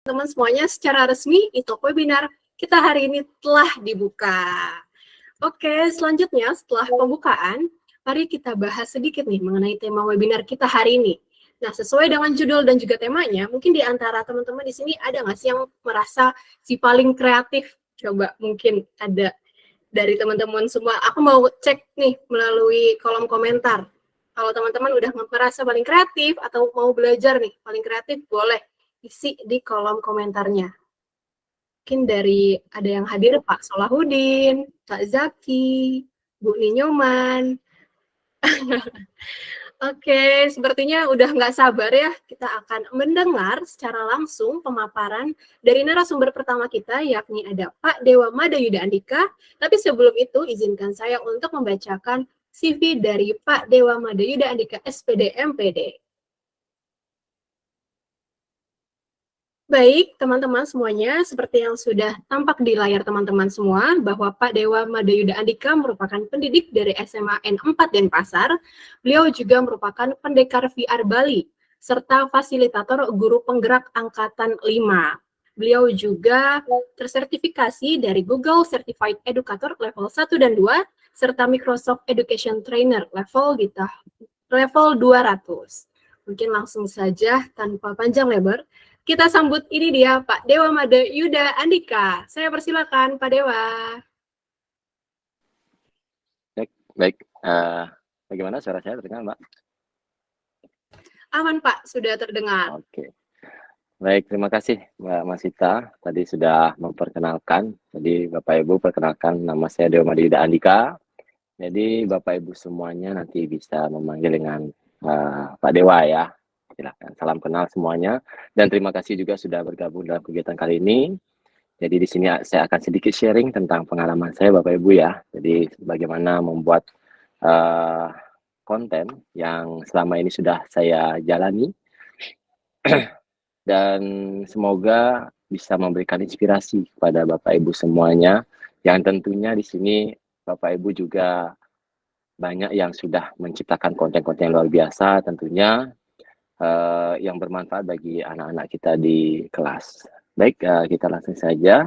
teman-teman semuanya secara resmi e-talk webinar kita hari ini telah dibuka. Oke, selanjutnya setelah pembukaan, mari kita bahas sedikit nih mengenai tema webinar kita hari ini. Nah, sesuai dengan judul dan juga temanya, mungkin di antara teman-teman di sini ada nggak sih yang merasa si paling kreatif? Coba mungkin ada dari teman-teman semua. Aku mau cek nih melalui kolom komentar. Kalau teman-teman udah merasa paling kreatif atau mau belajar nih paling kreatif, boleh isi di kolom komentarnya. Mungkin dari ada yang hadir Pak Solahuddin, Pak Zaki, Bu Ninyoman. Oke, sepertinya udah nggak sabar ya, kita akan mendengar secara langsung pemaparan dari narasumber pertama kita, yakni ada Pak Dewa Madayuda Andika. Tapi sebelum itu, izinkan saya untuk membacakan CV dari Pak Dewa Madayuda Andika, SPD MPD. Baik, teman-teman semuanya, seperti yang sudah tampak di layar teman-teman semua, bahwa Pak Dewa Madayuda Andika merupakan pendidik dari SMA N4 Denpasar. Beliau juga merupakan pendekar VR Bali, serta fasilitator guru penggerak Angkatan 5. Beliau juga tersertifikasi dari Google Certified Educator level 1 dan 2, serta Microsoft Education Trainer level 200. Mungkin langsung saja, tanpa panjang lebar, kita sambut ini dia Pak Dewa Madayuda Andika. Saya persilakan Pak Dewa. Baik. Bagaimana suara saya terdengar, Mbak? Aman Pak, sudah terdengar. Oke. Baik, terima kasih Mbak Masita. Tadi sudah memperkenalkan. Jadi Bapak Ibu perkenalkan, nama saya Dewa Madayuda Andika. Jadi Bapak Ibu semuanya nanti bisa memanggil dengan Pak Dewa ya. Silakan. Salam kenal semuanya. Dan terima kasih juga sudah bergabung dalam kegiatan kali ini. Jadi di sini saya akan sedikit sharing tentang pengalaman saya Bapak Ibu ya. Jadi bagaimana membuat konten yang selama ini sudah saya jalani. Dan semoga bisa memberikan inspirasi kepada Bapak Ibu semuanya. Yang tentunya di sini Bapak Ibu juga banyak yang sudah menciptakan konten-konten luar biasa tentunya. Yang bermanfaat bagi anak-anak kita di kelas. Baik, kita langsung saja.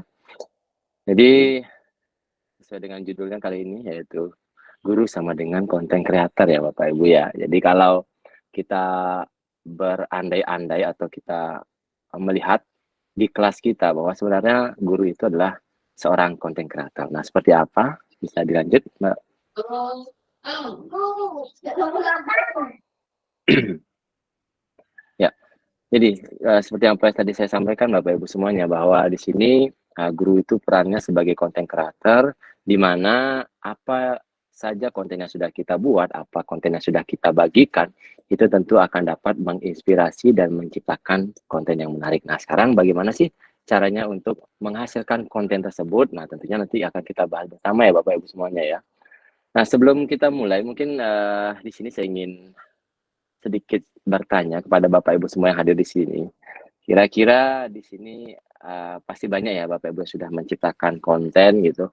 Jadi sesuai dengan judulnya kali ini yaitu guru sama dengan konten kreator ya Bapak Ibu ya. Jadi kalau kita berandai-andai atau kita melihat di kelas kita bahwa sebenarnya guru itu adalah seorang konten kreator. Nah, seperti apa? Bisa dilanjut, Mbak? Ya, jadi seperti apa yang tadi saya sampaikan Bapak Ibu semuanya bahwa di sini guru itu perannya sebagai konten kreator, di mana apa saja konten yang sudah kita buat, apa konten yang sudah kita bagikan, itu tentu akan dapat menginspirasi dan menciptakan konten yang menarik. Nah, sekarang bagaimana sih caranya untuk menghasilkan konten tersebut? Nah, tentunya nanti akan kita bahas bersama ya Bapak Ibu semuanya ya. Nah, sebelum kita mulai, mungkin di sini saya ingin sedikit bertanya kepada Bapak Ibu semua yang hadir di sini. Kira-kira di sini pasti banyak ya Bapak Ibu sudah menciptakan konten gitu.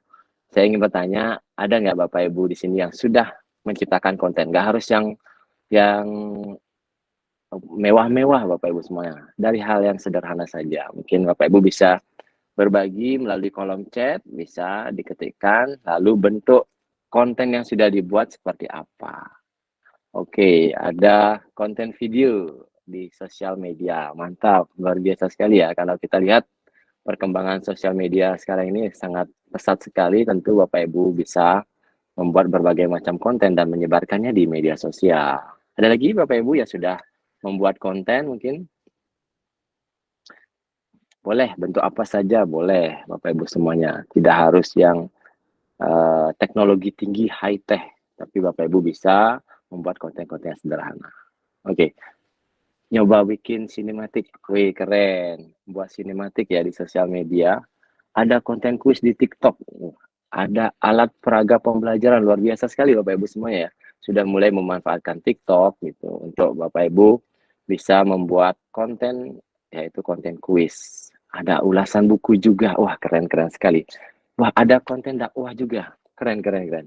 Saya ingin bertanya, ada nggak Bapak Ibu di sini yang sudah menciptakan konten? Nggak harus yang mewah-mewah Bapak Ibu semuanya. Dari hal yang sederhana saja. Mungkin Bapak Ibu bisa berbagi melalui kolom chat, bisa diketikkan, lalu bentuk konten yang sudah dibuat seperti apa. Oke, ada konten video di sosial media. Mantap, luar biasa sekali ya. Kalau kita lihat perkembangan sosial media sekarang ini sangat pesat sekali. Tentu Bapak Ibu bisa membuat berbagai macam konten dan menyebarkannya di media sosial. Ada lagi Bapak Ibu yang sudah membuat konten mungkin? Boleh, bentuk apa saja boleh Bapak Ibu semuanya. Tidak harus yang teknologi tinggi, high-tech. Tapi Bapak Ibu bisa membuat konten-konten yang sederhana. Oke, nyoba bikin sinematik, wih keren, buat sinematik ya di sosial media. Ada konten kuis di TikTok, ada alat peraga pembelajaran luar biasa sekali Bapak Ibu semuanya ya. Sudah mulai memanfaatkan TikTok gitu untuk Bapak Ibu bisa membuat konten yaitu konten kuis. Ada ulasan buku juga, wah keren-keren sekali. Wah ada konten dakwah juga. Keren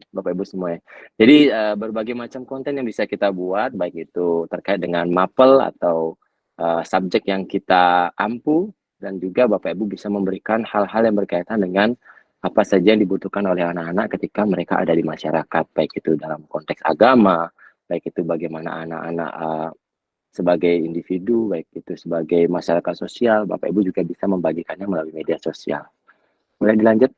Bapak Ibu semuanya. Jadi berbagai macam konten yang bisa kita buat, baik itu terkait dengan mapel atau subjek yang kita ampu, dan juga Bapak Ibu bisa memberikan hal-hal yang berkaitan dengan apa saja yang dibutuhkan oleh anak-anak ketika mereka ada di masyarakat, baik itu dalam konteks agama, baik itu bagaimana anak-anak sebagai individu, baik itu sebagai masyarakat sosial, Bapak Ibu juga bisa membagikannya melalui media sosial. Boleh dilanjut?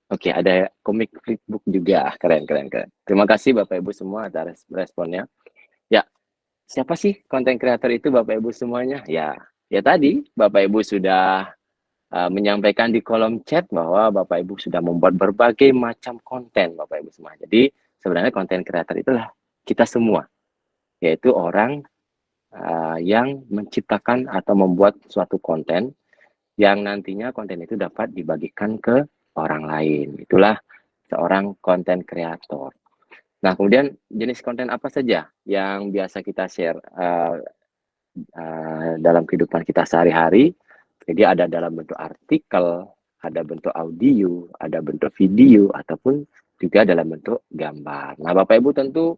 Oke, ada komik flipbook juga. Keren, keren, keren. Terima kasih Bapak Ibu semua atas responnya. Ya, siapa sih konten kreator itu Bapak Ibu semuanya? Ya tadi Bapak Ibu sudah menyampaikan di kolom chat bahwa Bapak Ibu sudah membuat berbagai macam konten Bapak Ibu semua. Jadi sebenarnya konten kreator itulah kita semua, yaitu orang yang menciptakan atau membuat suatu konten yang nantinya konten itu dapat dibagikan ke orang lain. Itulah seorang konten kreator. Nah, kemudian jenis konten apa saja yang biasa kita share dalam kehidupan kita sehari-hari? Jadi ada dalam bentuk artikel, ada bentuk audio, ada bentuk video, ataupun juga dalam bentuk gambar. Nah, Bapak Ibu tentu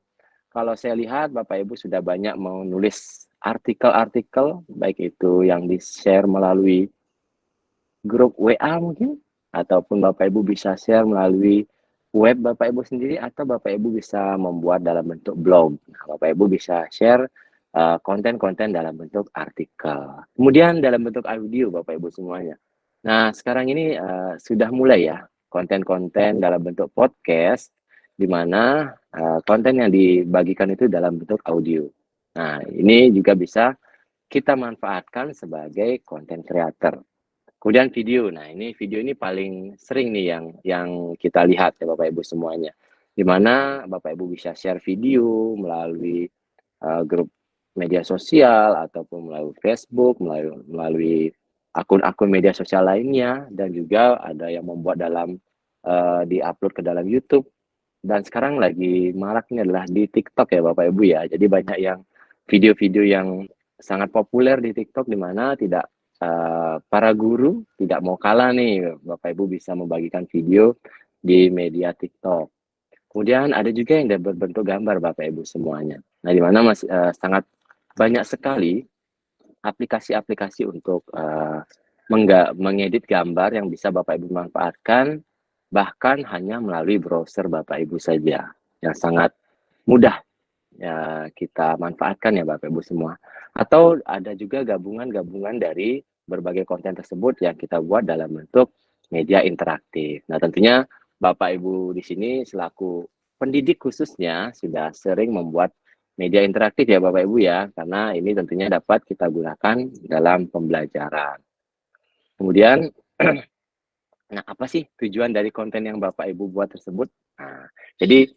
kalau saya lihat Bapak Ibu sudah banyak menulis artikel-artikel, baik itu yang di-share melalui grup WA mungkin, ataupun Bapak Ibu bisa share melalui web Bapak Ibu sendiri, atau Bapak Ibu bisa membuat dalam bentuk blog. Nah, Bapak Ibu bisa share konten-konten dalam bentuk artikel. Kemudian dalam bentuk audio Bapak Ibu semuanya. Nah, sekarang ini sudah mulai ya konten-konten dalam bentuk podcast, di mana konten yang dibagikan itu dalam bentuk audio. Nah, ini juga bisa kita manfaatkan sebagai konten creator. Kemudian video. Nah, ini video ini paling sering nih yang kita lihat ya Bapak Ibu semuanya. Di mana Bapak Ibu bisa share video melalui grup media sosial ataupun melalui Facebook, melalui akun-akun media sosial lainnya, dan juga ada yang membuat dalam di-upload ke dalam YouTube, dan sekarang lagi marak ini adalah di TikTok ya Bapak Ibu ya. Jadi banyak yang video-video yang sangat populer di TikTok, di mana tidak para guru tidak mau kalah nih, Bapak Ibu bisa membagikan video di media TikTok. Kemudian ada juga yang berbentuk gambar Bapak Ibu semuanya. Nah, di mana masih sangat banyak sekali aplikasi-aplikasi untuk mengedit gambar yang bisa Bapak Ibu manfaatkan, bahkan hanya melalui browser Bapak Ibu saja, yang sangat mudah ya kita manfaatkan ya Bapak Ibu semua. Atau ada juga gabungan-gabungan dari berbagai konten tersebut yang kita buat dalam bentuk media interaktif. Nah, tentunya Bapak Ibu di sini selaku pendidik khususnya sudah sering membuat media interaktif ya Bapak Ibu ya, karena ini tentunya dapat kita gunakan dalam pembelajaran. Kemudian, nah apa sih tujuan dari konten yang Bapak Ibu buat tersebut? Nah, jadi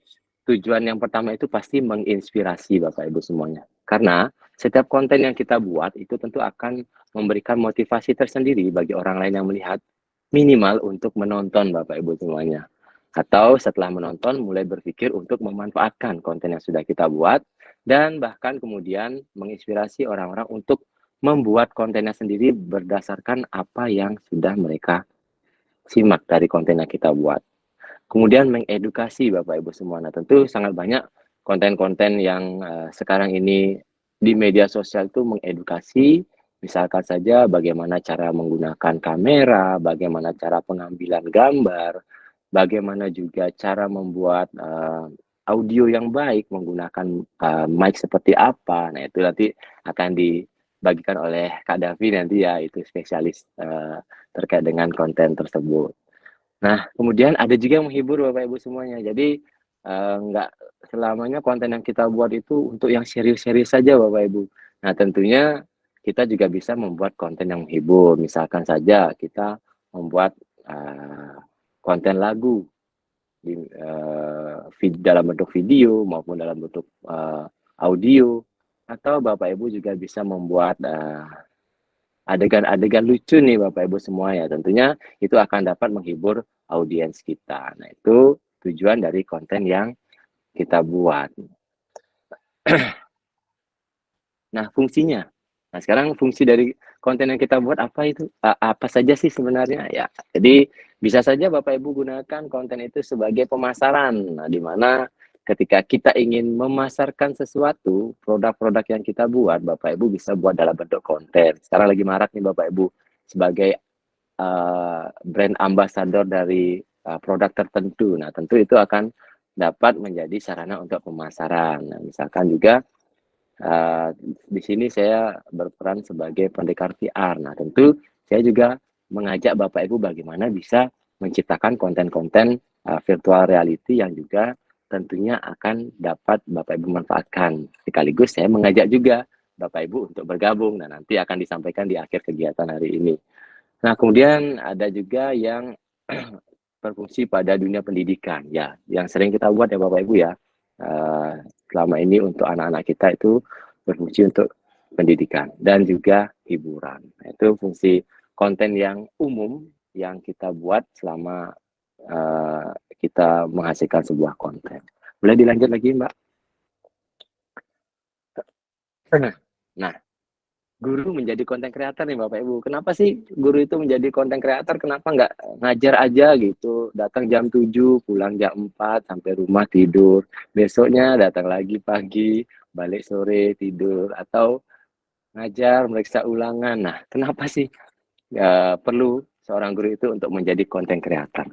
tujuan yang pertama itu pasti menginspirasi Bapak Ibu semuanya. Karena setiap konten yang kita buat itu tentu akan memberikan motivasi tersendiri bagi orang lain yang melihat, minimal untuk menonton Bapak Ibu semuanya. Atau setelah menonton mulai berpikir untuk memanfaatkan konten yang sudah kita buat, dan bahkan kemudian menginspirasi orang-orang untuk membuat kontennya sendiri berdasarkan apa yang sudah mereka simak dari konten yang kita buat. Kemudian mengedukasi Bapak Ibu semua. Nah, tentu sangat banyak konten-konten yang sekarang ini di media sosial itu mengedukasi, misalkan saja bagaimana cara menggunakan kamera, bagaimana cara pengambilan gambar, bagaimana juga cara membuat audio yang baik menggunakan mic seperti apa. Nah, itu nanti akan dibagikan oleh Kak Davi nanti ya, itu spesialis terkait dengan konten tersebut. Nah, kemudian ada juga yang menghibur Bapak Ibu semuanya. Jadi nggak selamanya konten yang kita buat itu untuk yang serius-serius saja Bapak Ibu. Nah, tentunya kita juga bisa membuat konten yang menghibur. Misalkan saja kita membuat konten lagu di dalam bentuk video maupun dalam bentuk audio, atau Bapak Ibu juga bisa membuat adegan-adegan lucu nih Bapak Ibu semua ya. Tentunya itu akan dapat menghibur audiens kita. Nah, itu tujuan dari konten yang kita buat. Nah, fungsinya. Nah, sekarang fungsi dari konten yang kita buat apa itu? Apa saja sih sebenarnya? Ya, jadi bisa saja Bapak Ibu gunakan konten itu sebagai pemasaran. Nah, di mana ketika kita ingin memasarkan sesuatu, produk-produk yang kita buat, Bapak Ibu bisa buat dalam bentuk konten. Sekarang lagi marak nih Bapak Ibu, sebagai brand ambassador dari produk tertentu. Nah, tentu itu akan dapat menjadi sarana untuk pemasaran. Nah, misalkan juga di sini saya berperan sebagai pendekar VR. Nah, tentu saya juga mengajak Bapak Ibu bagaimana bisa menciptakan konten-konten virtual reality yang juga tentunya akan dapat Bapak Ibu manfaatkan. Sekaligus saya mengajak juga Bapak Ibu untuk bergabung. Nah, nanti akan disampaikan di akhir kegiatan hari ini. Nah, kemudian ada juga yang berfungsi pada dunia pendidikan. Ya, yang sering kita buat ya Bapak Ibu ya. Selama ini untuk anak-anak kita itu berfungsi untuk pendidikan dan juga hiburan. Nah, itu fungsi konten yang umum yang kita buat selama kita menghasilkan sebuah konten. Boleh dilanjut lagi, Mbak? Nah, guru menjadi konten kreator nih Bapak Ibu. Kenapa sih guru itu menjadi konten kreator? Kenapa nggak ngajar aja gitu? Datang jam 7, pulang jam 4, sampai rumah tidur. Besoknya datang lagi pagi, balik sore tidur. Atau ngajar, meriksa ulangan. Nah, kenapa sih perlu seorang guru itu untuk menjadi konten kreator?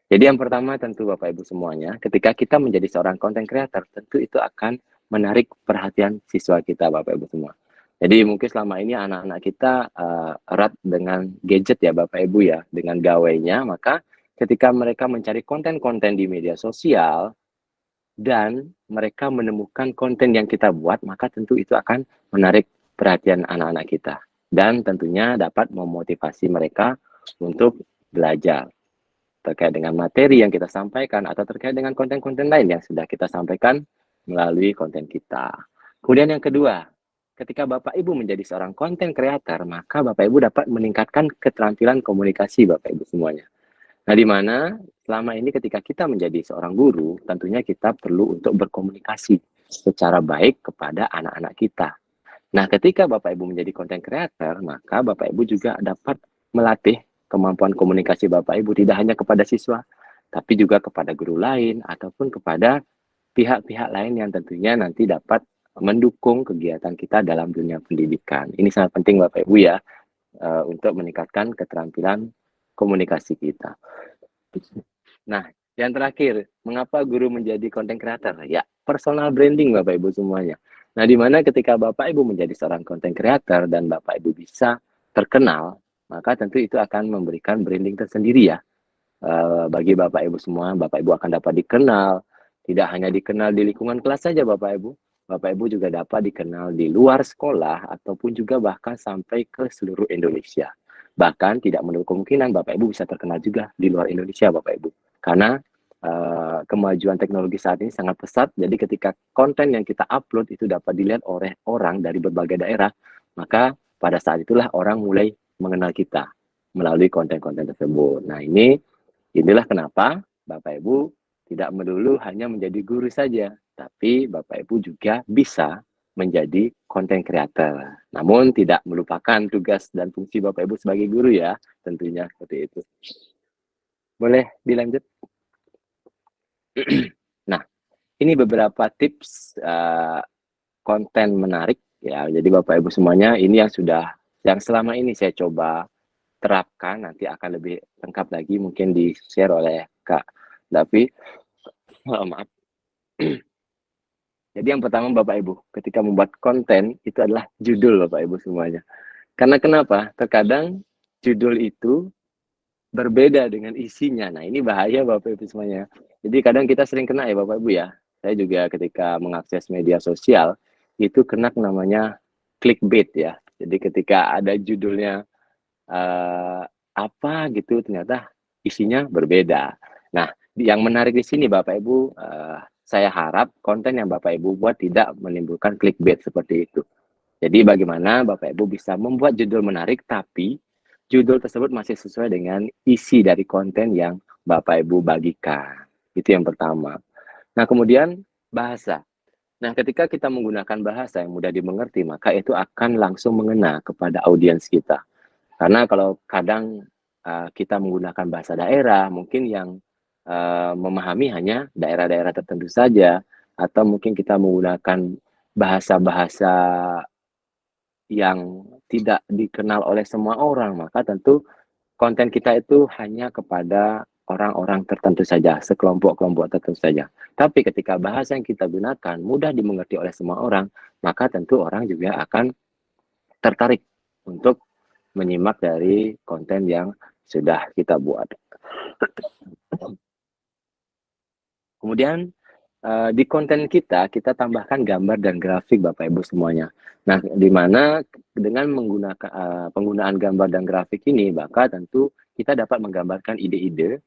Jadi yang pertama tentu Bapak Ibu semuanya, ketika kita menjadi seorang konten kreator, tentu itu akan menarik perhatian siswa kita Bapak Ibu semua. Jadi mungkin selama ini anak-anak kita erat dengan gadget ya Bapak Ibu ya, dengan gawainya, maka ketika mereka mencari konten-konten di media sosial dan mereka menemukan konten yang kita buat, maka tentu itu akan menarik perhatian anak-anak kita dan tentunya dapat memotivasi mereka untuk belajar terkait dengan materi yang kita sampaikan atau terkait dengan konten-konten lain yang sudah kita sampaikan melalui konten kita. Kemudian yang kedua, ketika Bapak Ibu menjadi seorang konten kreator, maka Bapak Ibu dapat meningkatkan keterampilan komunikasi Bapak Ibu semuanya. Nah, di mana selama ini ketika kita menjadi seorang guru, tentunya kita perlu untuk berkomunikasi secara baik kepada anak-anak kita. Nah, ketika Bapak Ibu menjadi konten kreator, maka Bapak Ibu juga dapat melatih kemampuan komunikasi Bapak Ibu tidak hanya kepada siswa, tapi juga kepada guru lain ataupun kepada pihak-pihak lain yang tentunya nanti dapat mendukung kegiatan kita dalam dunia pendidikan. Ini sangat penting Bapak Ibu ya, untuk meningkatkan keterampilan komunikasi kita. Nah, yang terakhir, mengapa guru menjadi konten kreator? Ya, personal branding Bapak Ibu semuanya. Nah, di mana ketika Bapak Ibu menjadi seorang konten kreator dan Bapak Ibu bisa terkenal, maka tentu itu akan memberikan branding tersendiri ya. Bagi Bapak Ibu semua, Bapak Ibu akan dapat dikenal, tidak hanya dikenal di lingkungan kelas saja Bapak Ibu. Bapak Ibu juga dapat dikenal di luar sekolah ataupun juga bahkan sampai ke seluruh Indonesia. Bahkan tidak menutup kemungkinan Bapak Ibu bisa terkenal juga di luar Indonesia Bapak Ibu. Karena kemajuan teknologi saat ini sangat pesat, jadi ketika konten yang kita upload itu dapat dilihat oleh orang dari berbagai daerah, maka pada saat itulah orang mulai mengenal kita melalui konten-konten tersebut. Nah, inilah kenapa Bapak Ibu tidak melulu hanya menjadi guru saja, tapi Bapak Ibu juga bisa menjadi konten kreator. Namun tidak melupakan tugas dan fungsi Bapak Ibu sebagai guru ya, tentunya seperti itu. Boleh dilanjut? Nah, ini beberapa tips konten menarik ya. Jadi Bapak Ibu semuanya, ini yang selama ini saya coba terapkan, nanti akan lebih lengkap lagi mungkin di-share oleh Kak Davi. Maaf. Jadi yang pertama Bapak Ibu, ketika membuat konten itu adalah judul Bapak Ibu semuanya. Karena kenapa? Terkadang judul itu berbeda dengan isinya. Nah, ini bahaya Bapak Ibu semuanya. Jadi kadang kita sering kena ya Bapak Ibu ya. Saya juga ketika mengakses media sosial itu kena namanya clickbait ya. Jadi ketika ada judulnya apa gitu ternyata isinya berbeda. Nah, yang menarik di sini Bapak Ibu, saya harap konten yang Bapak Ibu buat tidak menimbulkan clickbait seperti itu. Jadi bagaimana Bapak Ibu bisa membuat judul menarik tapi judul tersebut masih sesuai dengan isi dari konten yang Bapak Ibu bagikan. Itu yang pertama. Nah, kemudian bahasa. Nah, ketika kita menggunakan bahasa yang mudah dimengerti, maka itu akan langsung mengena kepada audiens kita. Karena kalau kadang kita menggunakan bahasa daerah, mungkin yang memahami hanya daerah-daerah tertentu saja. atau mungkin kita menggunakan bahasa-bahasa yang tidak dikenal oleh semua orang, maka tentu konten kita itu hanya kepada orang-orang tertentu saja, sekelompok-kelompok tertentu saja. Tapi ketika bahasa yang kita gunakan mudah dimengerti oleh semua orang, maka tentu orang juga akan tertarik untuk menyimak dari konten yang sudah kita buat. Kemudian di konten kita tambahkan gambar dan grafik Bapak Ibu semuanya. Nah, di mana dengan menggunakan penggunaan gambar dan grafik ini, maka tentu kita dapat menggambarkan ide-ide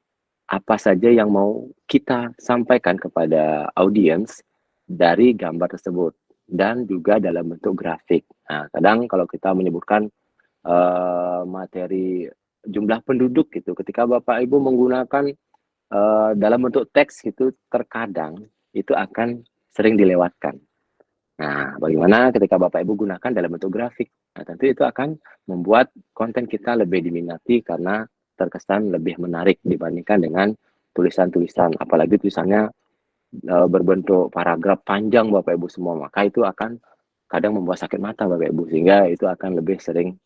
apa saja yang mau kita sampaikan kepada audiens dari gambar tersebut dan juga dalam bentuk grafik. Nah, kadang kalau kita menyebutkan materi jumlah penduduk gitu, ketika Bapak Ibu menggunakan dalam bentuk teks gitu, terkadang itu akan sering dilewatkan. Nah, bagaimana ketika Bapak Ibu gunakan dalam bentuk grafik? Nah, tentu itu akan membuat konten kita lebih diminati karena terkesan lebih menarik dibandingkan dengan tulisan-tulisan, apalagi tulisannya berbentuk paragraf panjang Bapak Ibu semua, maka itu akan kadang membuat sakit mata Bapak Ibu, sehingga itu akan lebih sering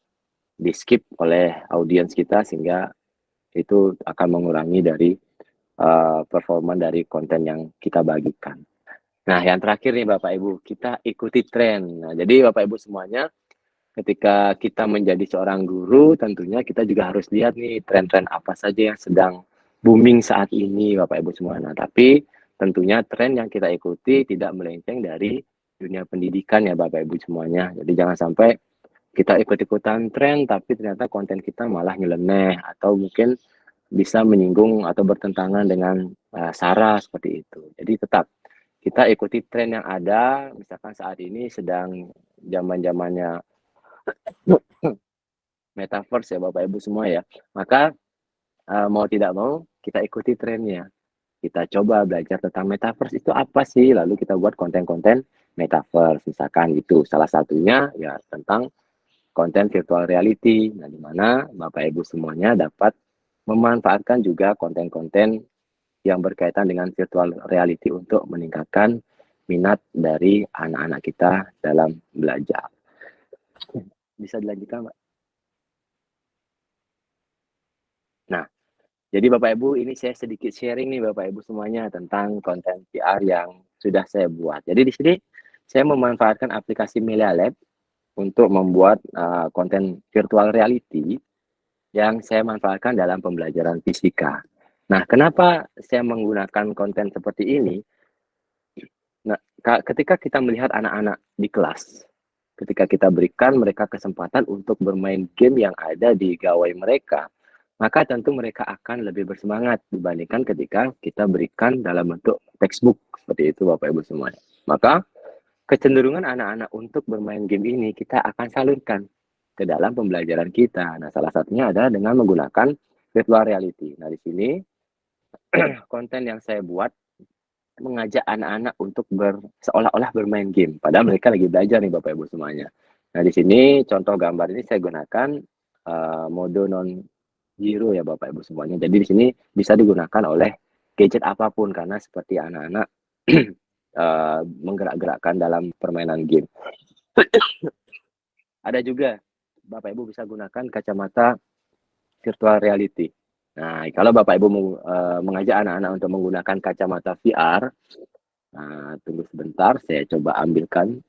di skip oleh audiens kita, sehingga itu akan mengurangi dari performa dari konten yang kita bagikan. Nah, yang terakhir nih Bapak Ibu, kita ikuti tren. Nah, jadi Bapak Ibu semuanya, ketika kita menjadi seorang guru, tentunya kita juga harus lihat nih tren-tren apa saja yang sedang booming saat ini Bapak Ibu semua. Nah, tapi tentunya tren yang kita ikuti tidak melenceng dari dunia pendidikan ya Bapak Ibu semuanya. Jadi jangan sampai kita ikut-ikutan tren, tapi ternyata konten kita malah nyeleneh, atau mungkin bisa menyinggung atau bertentangan dengan SARA seperti itu. Jadi tetap kita ikuti tren yang ada, misalkan saat ini sedang zaman-zamannya metaverse ya Bapak Ibu semua ya. Maka mau tidak mau kita ikuti trennya. Kita coba belajar tentang metaverse itu apa sih, lalu kita buat konten-konten metaverse misalkan gitu. Salah satunya ya tentang konten virtual reality. Nah, di mana Bapak Ibu semuanya dapat memanfaatkan juga konten-konten yang berkaitan dengan virtual reality untuk meningkatkan minat dari anak-anak kita dalam belajar. Bisa dilanjutkan, Mbak? Nah, jadi Bapak Ibu, ini saya sedikit sharing nih Bapak Ibu semuanya tentang konten VR yang sudah saya buat. Jadi di sini saya memanfaatkan aplikasi Melia Lab untuk membuat konten virtual reality yang saya manfaatkan dalam pembelajaran fisika. Nah, kenapa saya menggunakan konten seperti ini? Nah, ketika kita melihat anak-anak di kelas, ketika kita berikan mereka kesempatan untuk bermain game yang ada di gawai mereka, maka tentu mereka akan lebih bersemangat dibandingkan ketika kita berikan dalam bentuk textbook seperti itu Bapak Ibu semuanya. Maka kecenderungan anak-anak untuk bermain game ini kita akan salurkan ke dalam pembelajaran kita. Nah, salah satunya adalah dengan menggunakan virtual reality. Nah, di sini konten yang saya buat mengajak anak-anak untuk seolah-olah bermain game, padahal mereka lagi belajar nih Bapak Ibu semuanya. Nah, di sini contoh gambar ini saya gunakan mode non zero ya Bapak Ibu semuanya. Jadi di sini bisa digunakan oleh gadget apapun karena seperti anak-anak menggerak-gerakkan dalam permainan game. Ada juga Bapak Ibu bisa gunakan kacamata virtual reality. Nah, kalau Bapak Ibu mengajak anak-anak untuk menggunakan kacamata VR, nah, tunggu sebentar, saya coba ambilkan.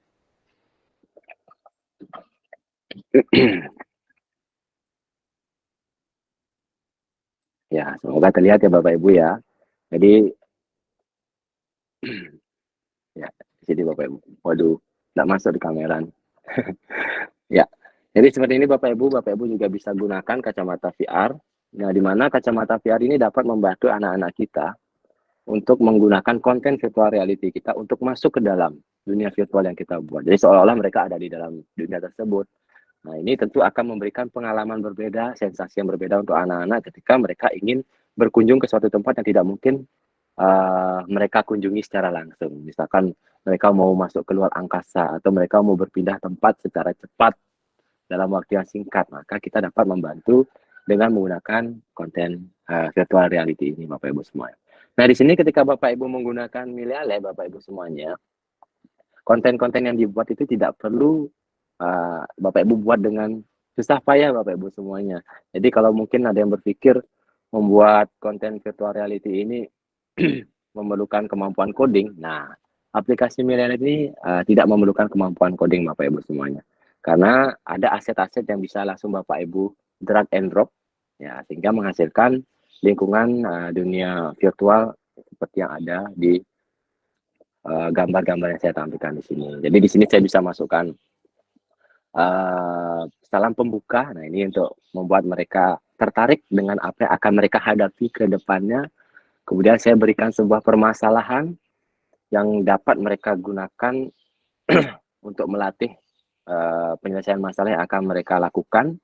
Ya, semoga terlihat ya Bapak Ibu ya. Jadi, ya, jadi Bapak Ibu. Waduh, tidak masuk di kamera. Ya, jadi seperti ini Bapak Ibu juga bisa gunakan kacamata VR. Nah, di mana kacamata VR ini dapat membantu anak-anak kita untuk menggunakan konten virtual reality kita untuk masuk ke dalam dunia virtual yang kita buat. Jadi seolah-olah mereka ada di dalam dunia tersebut. Nah, ini tentu akan memberikan pengalaman berbeda, sensasi yang berbeda untuk anak-anak ketika mereka ingin berkunjung ke suatu tempat yang tidak mungkin mereka kunjungi secara langsung. Misalkan mereka mau masuk ke luar angkasa atau mereka mau berpindah tempat secara cepat dalam waktu yang singkat, maka kita dapat membantu dengan menggunakan konten virtual reality ini Bapak Ibu semua. Nah, di sini ketika Bapak Ibu menggunakan Milea Bapak Ibu semuanya, konten-konten yang dibuat itu tidak perlu Bapak Ibu buat dengan susah payah Bapak Ibu semuanya. Jadi kalau mungkin ada yang berpikir membuat konten virtual reality ini memerlukan kemampuan coding, nah aplikasi Milea ini tidak memerlukan kemampuan coding Bapak Ibu semuanya. Karena ada aset-aset yang bisa langsung Bapak Ibu drag and drop, ya sehingga menghasilkan lingkungan dunia virtual seperti yang ada di gambar-gambar yang saya tampilkan di sini. Jadi di sini saya bisa masukkan salam pembuka. Nah, ini untuk membuat mereka tertarik dengan apa yang akan mereka hadapi ke depannya. Kemudian saya berikan sebuah permasalahan yang dapat mereka gunakan untuk melatih penyelesaian masalah yang akan mereka lakukan.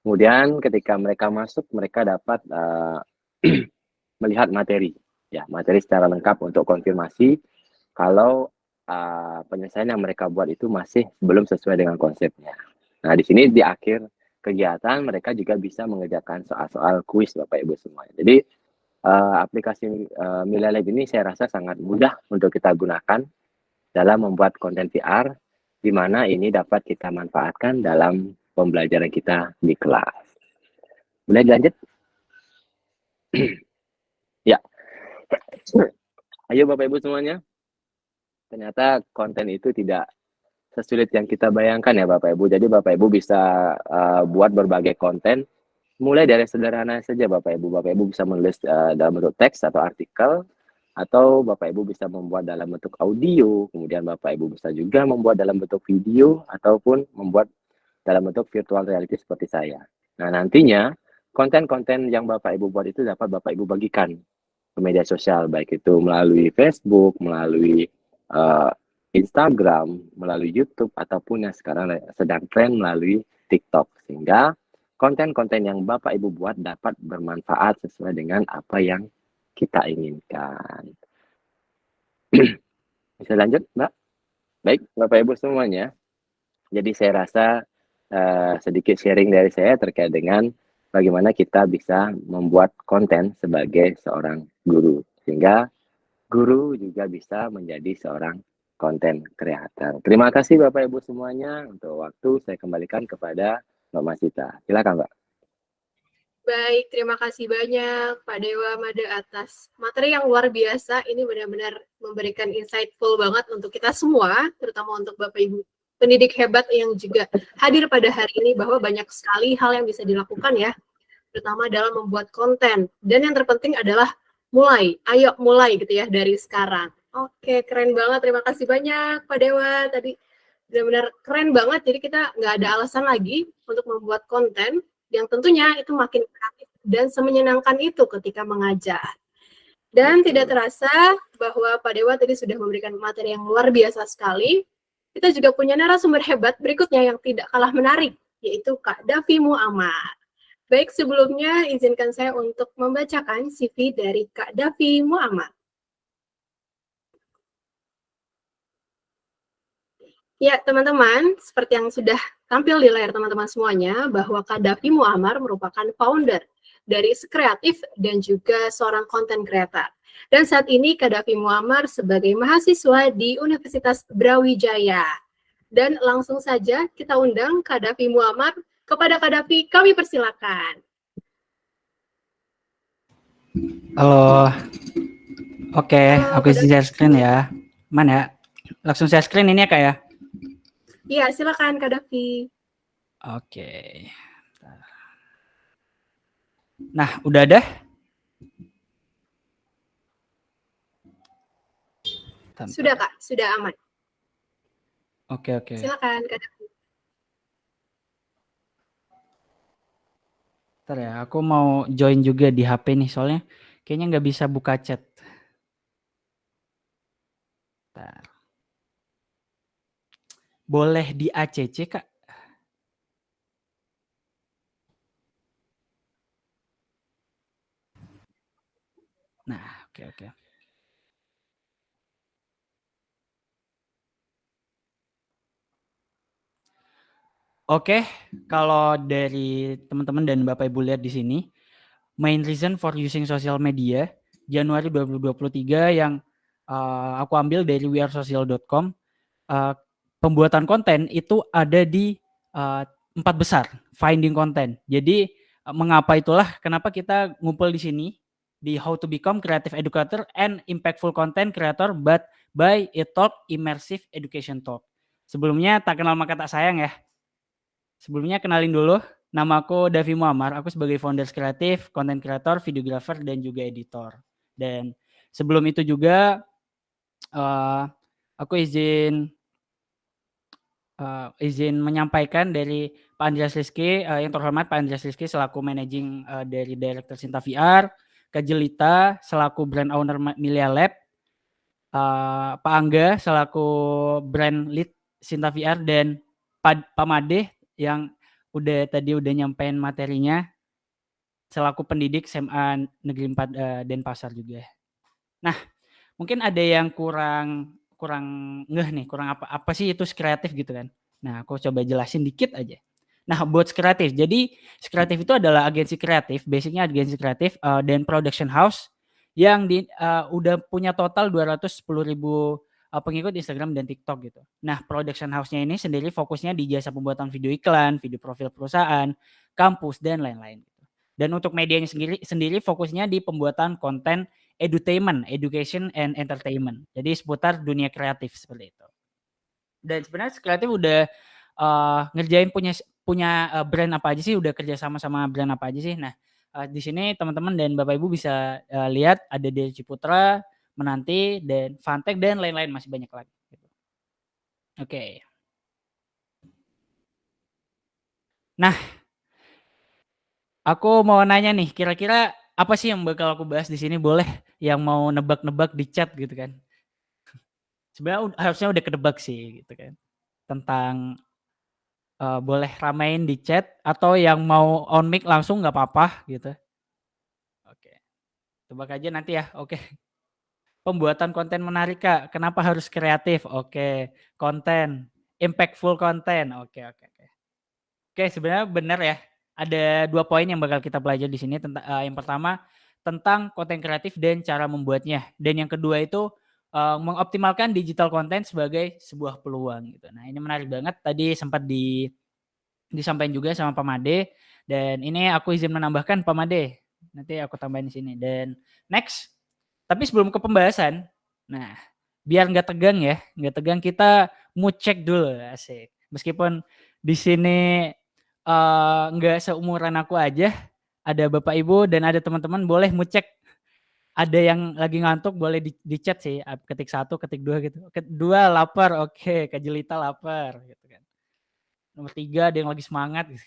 Kemudian ketika mereka masuk, mereka dapat melihat materi, ya materi secara lengkap untuk konfirmasi kalau penyelesaian yang mereka buat itu masih belum sesuai dengan konsepnya. Nah, di sini di akhir kegiatan mereka juga bisa mengerjakan soal-soal kuis Bapak Ibu semua. Jadi aplikasi Milea Lab ini saya rasa sangat mudah untuk kita gunakan dalam membuat konten VR, di mana ini dapat kita manfaatkan dalam pembelajaran kita di kelas. Boleh lanjut? Ya. Ayo Bapak Ibu semuanya. Ternyata konten itu tidak sesulit yang kita bayangkan ya Bapak Ibu. Jadi Bapak Ibu bisa buat berbagai konten, mulai dari sederhana saja Bapak Ibu. Bapak Ibu bisa menulis dalam bentuk teks atau artikel, atau Bapak Ibu bisa membuat dalam bentuk audio, kemudian Bapak Ibu bisa juga membuat dalam bentuk video, ataupun membuat dalam bentuk virtual reality seperti saya. Nah, nantinya konten-konten yang Bapak Ibu buat itu dapat Bapak Ibu bagikan ke media sosial, baik itu melalui Facebook, melalui uh, Instagram, melalui YouTube, ataupun yang sekarang sedang tren melalui TikTok. Sehingga konten-konten yang Bapak Ibu buat dapat bermanfaat sesuai dengan apa yang kita inginkan. Bisa lanjut, Mbak? Baik, Bapak Ibu semuanya. Jadi saya rasa sedikit sharing dari saya terkait dengan bagaimana kita bisa membuat konten sebagai seorang guru. Sehingga guru juga bisa menjadi seorang konten kreator. Terima kasih Bapak Ibu semuanya. Untuk waktu saya kembalikan kepada Mbak Masita. Silakan Mbak. Baik, terima kasih banyak Pak Dewa Mada atas materi yang luar biasa. Ini benar-benar memberikan insightful banget untuk kita semua, terutama untuk Bapak Ibu pendidik hebat yang juga hadir pada hari ini, bahwa banyak sekali hal yang bisa dilakukan ya, terutama dalam membuat konten. Dan yang terpenting adalah mulai, ayo mulai gitu ya dari sekarang. Oke, keren banget. Terima kasih banyak Pak Dewa. Tadi benar-benar keren banget. Jadi kita nggak ada alasan lagi untuk membuat konten yang tentunya itu makin kreatif dan semenyenangkan itu ketika mengajar. Dan tidak terasa bahwa Pak Dewa tadi sudah memberikan materi yang luar biasa sekali. Kita juga punya narasumber hebat berikutnya yang tidak kalah menarik, yaitu Kak Davi Muammar. Baik, sebelumnya izinkan saya untuk membacakan CV dari Kak Davi Muammar. Ya, teman-teman, seperti yang sudah tampil di layar teman-teman semuanya, bahwa Kak Davi Muammar merupakan founder dari Sekreatif dan juga seorang content creator. Dan saat ini Kak Davi Muammar sebagai mahasiswa di Universitas Brawijaya. Dan langsung saja kita undang Kak Davi Muammar. Kepada Kak Davi, kami persilakan. Halo. Oke, Halo, aku izin share screen ya. Mana ya? Langsung share screen ini ya Kak ya? Iya, silakan Kak Davi. Oke. Nah, udah ada? Sudah Kak, sudah aman. Oke. Silakan Kak Davi. Ntar ya, aku mau join juga di HP nih, soalnya kayaknya nggak bisa buka chat. Ntar. Boleh di ACC Kak? Nah, oke. Oke, kalau dari teman-teman dan Bapak Ibu lihat di sini, main reason for using social media Januari 2023 yang aku ambil dari wearesocial.com. Pembuatan konten itu ada di 4 besar, finding content. Jadi mengapa itulah kenapa kita ngumpul di sini di How to Become Creative Educator and Impactful Content Creator but by eTalk Immersive Education Talk. Sebelumnya tak kenal maka tak sayang ya. Sebelumnya kenalin dulu, nama aku Davi Muammar, aku sebagai founders kreatif, content creator, videographer, dan juga editor. Dan sebelum itu juga aku izin menyampaikan dari Pak Andreas Rizky, yang terhormat Pak Andreas Rizky selaku managing dari Director Sinta VR, Kak Jelita selaku brand owner Milia Lab, Pak Angga selaku brand lead Sinta VR, dan Pak Made yang udah nyampein materinya selaku pendidik SMA Negeri 4 Denpasar juga. Nah, mungkin ada yang kurang ngeh nih, kurang apa sih itu kreatif gitu kan. Nah, aku coba jelasin dikit aja. Nah, buat kreatif. Jadi, kreatif itu adalah agensi kreatif, basicnya agensi kreatif dan production house yang udah punya total 210.000 pengikut Instagram dan TikTok gitu. Nah, production house-nya ini sendiri fokusnya di jasa pembuatan video iklan, video profil perusahaan, kampus, dan lain-lain. Dan untuk medianya sendiri fokusnya di pembuatan konten edutainment, education and entertainment. Jadi seputar dunia kreatif seperti itu. Dan sebenarnya kreatif udah ngerjain punya brand apa aja sih, udah kerja sama brand apa aja sih. Nah, di sini teman-teman dan Bapak Ibu bisa lihat ada dari Ciputra, Menanti, dan Fantech, dan lain-lain masih banyak lagi. Oke. Nah, aku mau nanya nih, kira-kira apa sih yang bakal aku bahas di sini? Boleh yang mau nebak-nebak di chat gitu kan. Sebenarnya harusnya udah kedebak sih gitu kan. Tentang boleh ramein di chat atau yang mau on mic langsung nggak apa-apa gitu. Oke. Tebak aja nanti ya. Oke. Pembuatan konten menarik Kak. Kenapa harus kreatif? Oke. Konten. Impactful konten. Oke. Oke, sebenarnya benar ya. Ada 2 poin yang bakal kita pelajari di sini tentang yang pertama tentang konten kreatif dan cara membuatnya. Dan yang kedua itu mengoptimalkan digital content sebagai sebuah peluang gitu. Nah, ini menarik banget. Tadi sempat disampaikan juga sama Pak Made, dan ini aku izin menambahkan Pak Made. Nanti aku tambahin di sini. Dan next. Tapi sebelum ke pembahasan, nah, biar nggak tegang ya, kita mau cek dulu asik. Meskipun di sini nggak seumuran aku aja, ada Bapak Ibu dan ada teman-teman, boleh mau cek. Ada yang lagi ngantuk boleh di chat sih, ketik 1, ketik 2 gitu. 2 lapar, oke, Kak Jelita lapar gitu kan. Nomor 3 ada yang lagi semangat gitu.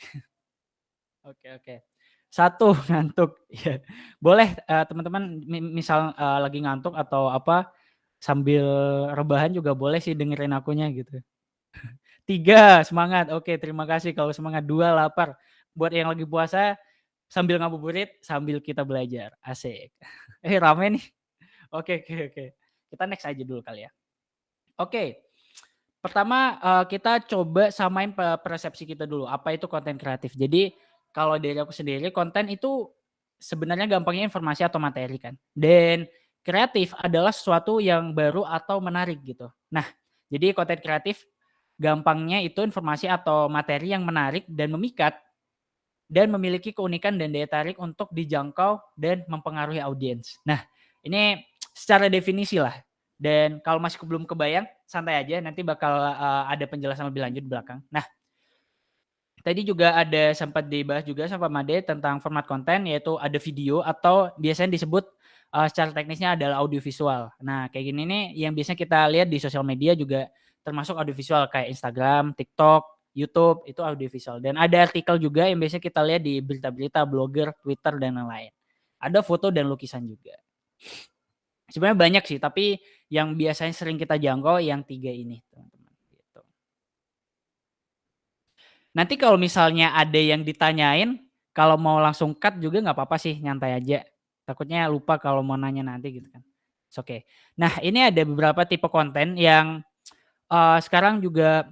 Oke. 1 ngantuk, ya. Boleh teman-teman misal lagi ngantuk atau apa, sambil rebahan juga boleh sih dengerin akunya gitu. 3 semangat, oke terima kasih kalau semangat. 2 lapar. Buat yang lagi puasa sambil ngabuburit, sambil kita belajar, asik. Rame nih. Oke. Kita next aja dulu kali ya. Oke. Pertama kita coba samain persepsi kita dulu, apa itu konten kreatif. Jadi kalau dari aku sendiri, konten itu sebenarnya gampangnya informasi atau materi kan. Dan kreatif adalah sesuatu yang baru atau menarik gitu. Nah, jadi konten kreatif gampangnya itu informasi atau materi yang menarik dan memikat dan memiliki keunikan dan daya tarik untuk dijangkau dan mempengaruhi audiens. Nah, ini secara definisi lah. Dan kalau masih belum kebayang, santai aja, nanti bakal ada penjelasan lebih lanjut di belakang. Nah, tadi juga ada sempat dibahas juga sama Made tentang format konten, yaitu ada video atau biasanya disebut secara teknisnya adalah audiovisual. Nah, kayak gini nih yang biasanya kita lihat di sosial media juga termasuk audiovisual kayak Instagram, TikTok, YouTube, itu audiovisual. Dan ada artikel juga yang biasanya kita lihat di berita-berita, blogger, Twitter, dan lain-lain. Ada foto dan lukisan juga. Sebenarnya banyak sih, tapi yang biasanya sering kita jangkau yang 3 ini, teman-teman. Gitu. Nanti kalau misalnya ada yang ditanyain, kalau mau langsung cut juga nggak apa-apa sih, nyantai aja. Takutnya lupa kalau mau nanya nanti gitu kan. Oke. Nah, ini ada beberapa tipe konten yang sekarang juga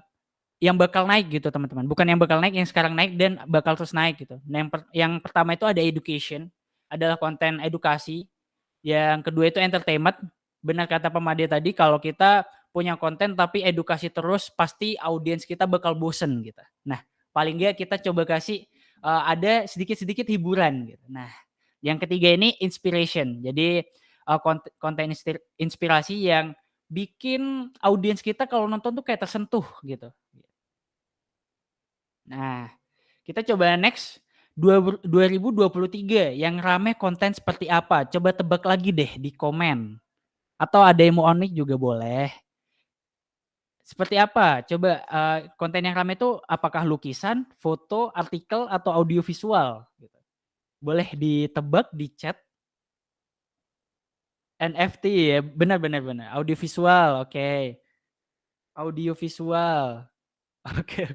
yang bakal naik gitu teman-teman. Bukan yang bakal naik, yang sekarang naik dan bakal terus naik gitu. Nah, yang pertama itu ada education, adalah konten edukasi Yang kedua itu entertainment. Benar kata Pemade tadi, kalau kita punya konten tapi edukasi terus, pasti audiens kita bakal bosen gitu. Nah, paling nggak kita coba kasih ada sedikit-sedikit hiburan gitu. Nah, yang ketiga ini inspiration. Jadi konten inspirasi yang bikin audiens kita kalau nonton tuh kayak tersentuh gitu. Nah, kita coba next 2023 yang rame konten seperti apa? Coba tebak lagi deh di komen. Atau ada yang mau unik juga boleh. Seperti apa? Coba konten yang rame itu apakah lukisan, foto, artikel, atau audiovisual? Gitu. Boleh ditebak di chat. NFT ya, benar. Audiovisual, oke. Audiovisual. Oke.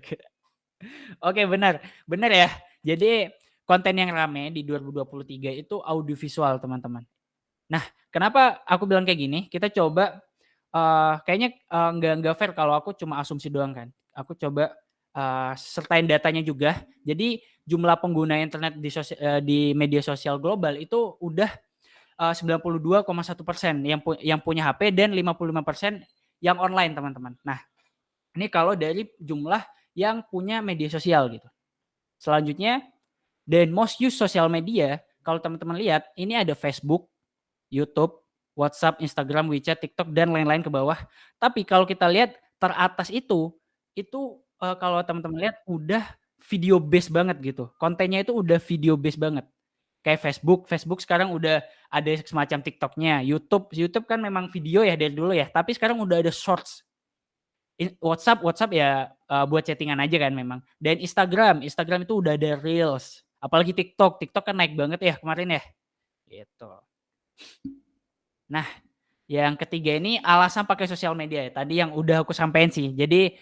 Oke, benar ya. Jadi konten yang rame di 2023 itu audiovisual, teman-teman. Nah, kenapa aku bilang kayak gini? Kita coba kayaknya nggak fair kalau aku cuma asumsi doang kan. Aku coba sertain datanya juga. Jadi jumlah pengguna internet di media sosial global itu udah 92,1% yang punya HP dan 55% yang online, teman-teman. Nah, ini kalau dari jumlah yang punya media sosial gitu. Selanjutnya, the most used social media, kalau teman-teman lihat, ini ada Facebook, YouTube, WhatsApp, Instagram, WeChat, TikTok, dan lain-lain ke bawah. Tapi kalau kita lihat teratas itu kalau teman-teman lihat udah video base banget gitu. Kontennya itu udah video base banget. Kayak Facebook sekarang udah ada semacam TikToknya. YouTube kan memang video ya dari dulu ya. Tapi sekarang udah ada shorts. WhatsApp ya buat chattingan aja kan memang. Dan Instagram itu udah ada Reels. Apalagi TikTok kan naik banget ya kemarin ya. Gitu. Nah, yang ketiga ini alasan pakai sosial media ya. Tadi yang udah aku sampein sih. Jadi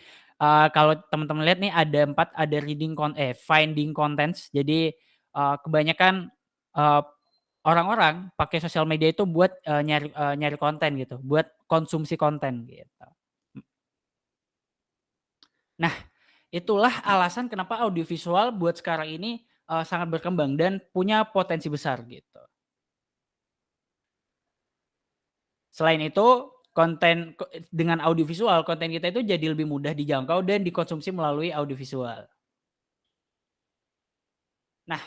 kalau teman-teman lihat nih ada 4, ada finding contents. Jadi kebanyakan orang-orang pakai sosial media itu buat nyari konten gitu, buat konsumsi konten gitu. Nah, itulah alasan kenapa audiovisual buat sekarang ini sangat berkembang dan punya potensi besar gitu. Selain itu, dengan audiovisual, konten kita itu jadi lebih mudah dijangkau dan dikonsumsi melalui audiovisual. Nah,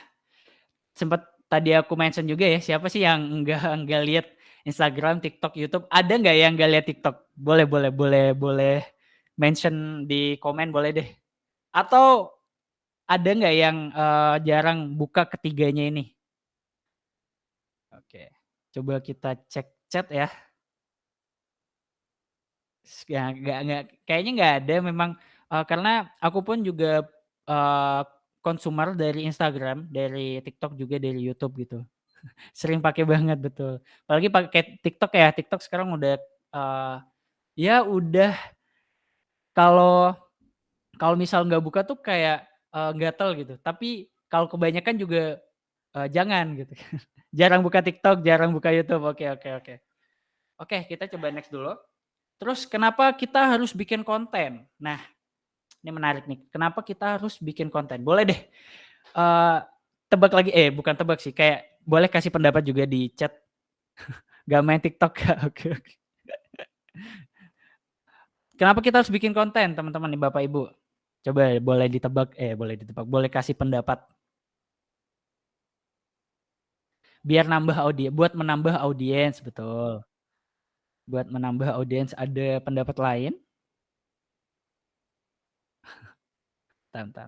sempat tadi aku mention juga ya, siapa sih yang enggak lihat Instagram, TikTok, YouTube? Ada nggak yang enggak lihat TikTok? Boleh mention di komen boleh deh. Atau ada nggak yang jarang buka ketiganya ini? Oke, coba kita cek chat ya. Kayaknya nggak ada memang karena aku pun juga konsumer dari Instagram, dari TikTok juga dari YouTube gitu. Sering pakai banget betul. Apalagi pakai TikTok ya. TikTok sekarang udah ya udah kalau misal nggak buka tuh kayak gatel gitu. Tapi kalau kebanyakan juga jangan gitu. Jarang buka TikTok, jarang buka YouTube. Oke. Oke, kita coba next dulu. Terus kenapa kita harus bikin konten? Nah, ini menarik nih. Kenapa kita harus bikin konten? Boleh deh tebak lagi. Bukan tebak sih. Kayak boleh kasih pendapat juga di chat. Gak main TikTok. Oke. Kenapa kita harus bikin konten, teman-teman nih Bapak Ibu? Coba boleh ditebak. Boleh kasih pendapat. Biar buat menambah audiens, betul. Buat menambah audiens, ada pendapat lain? Bentar.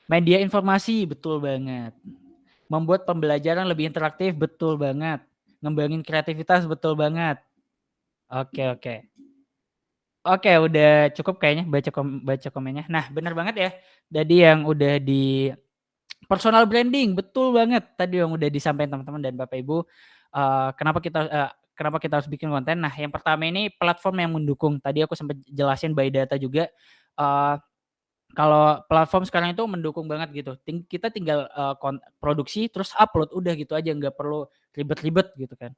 Media informasi, betul banget. Membuat pembelajaran lebih interaktif, betul banget. Ngembangin kreativitas, betul banget. Oke. Oke, udah cukup kayaknya baca komennya. Nah, benar banget ya. Jadi yang udah di personal branding, betul banget. Tadi yang udah disampaikan teman-teman dan Bapak Ibu. Kenapa kita harus bikin konten? Nah, yang pertama ini platform yang mendukung. Tadi aku sempat jelasin by data juga. Kalau platform sekarang itu mendukung banget gitu. Kita tinggal produksi terus upload udah gitu aja, nggak perlu ribet-ribet gitu kan.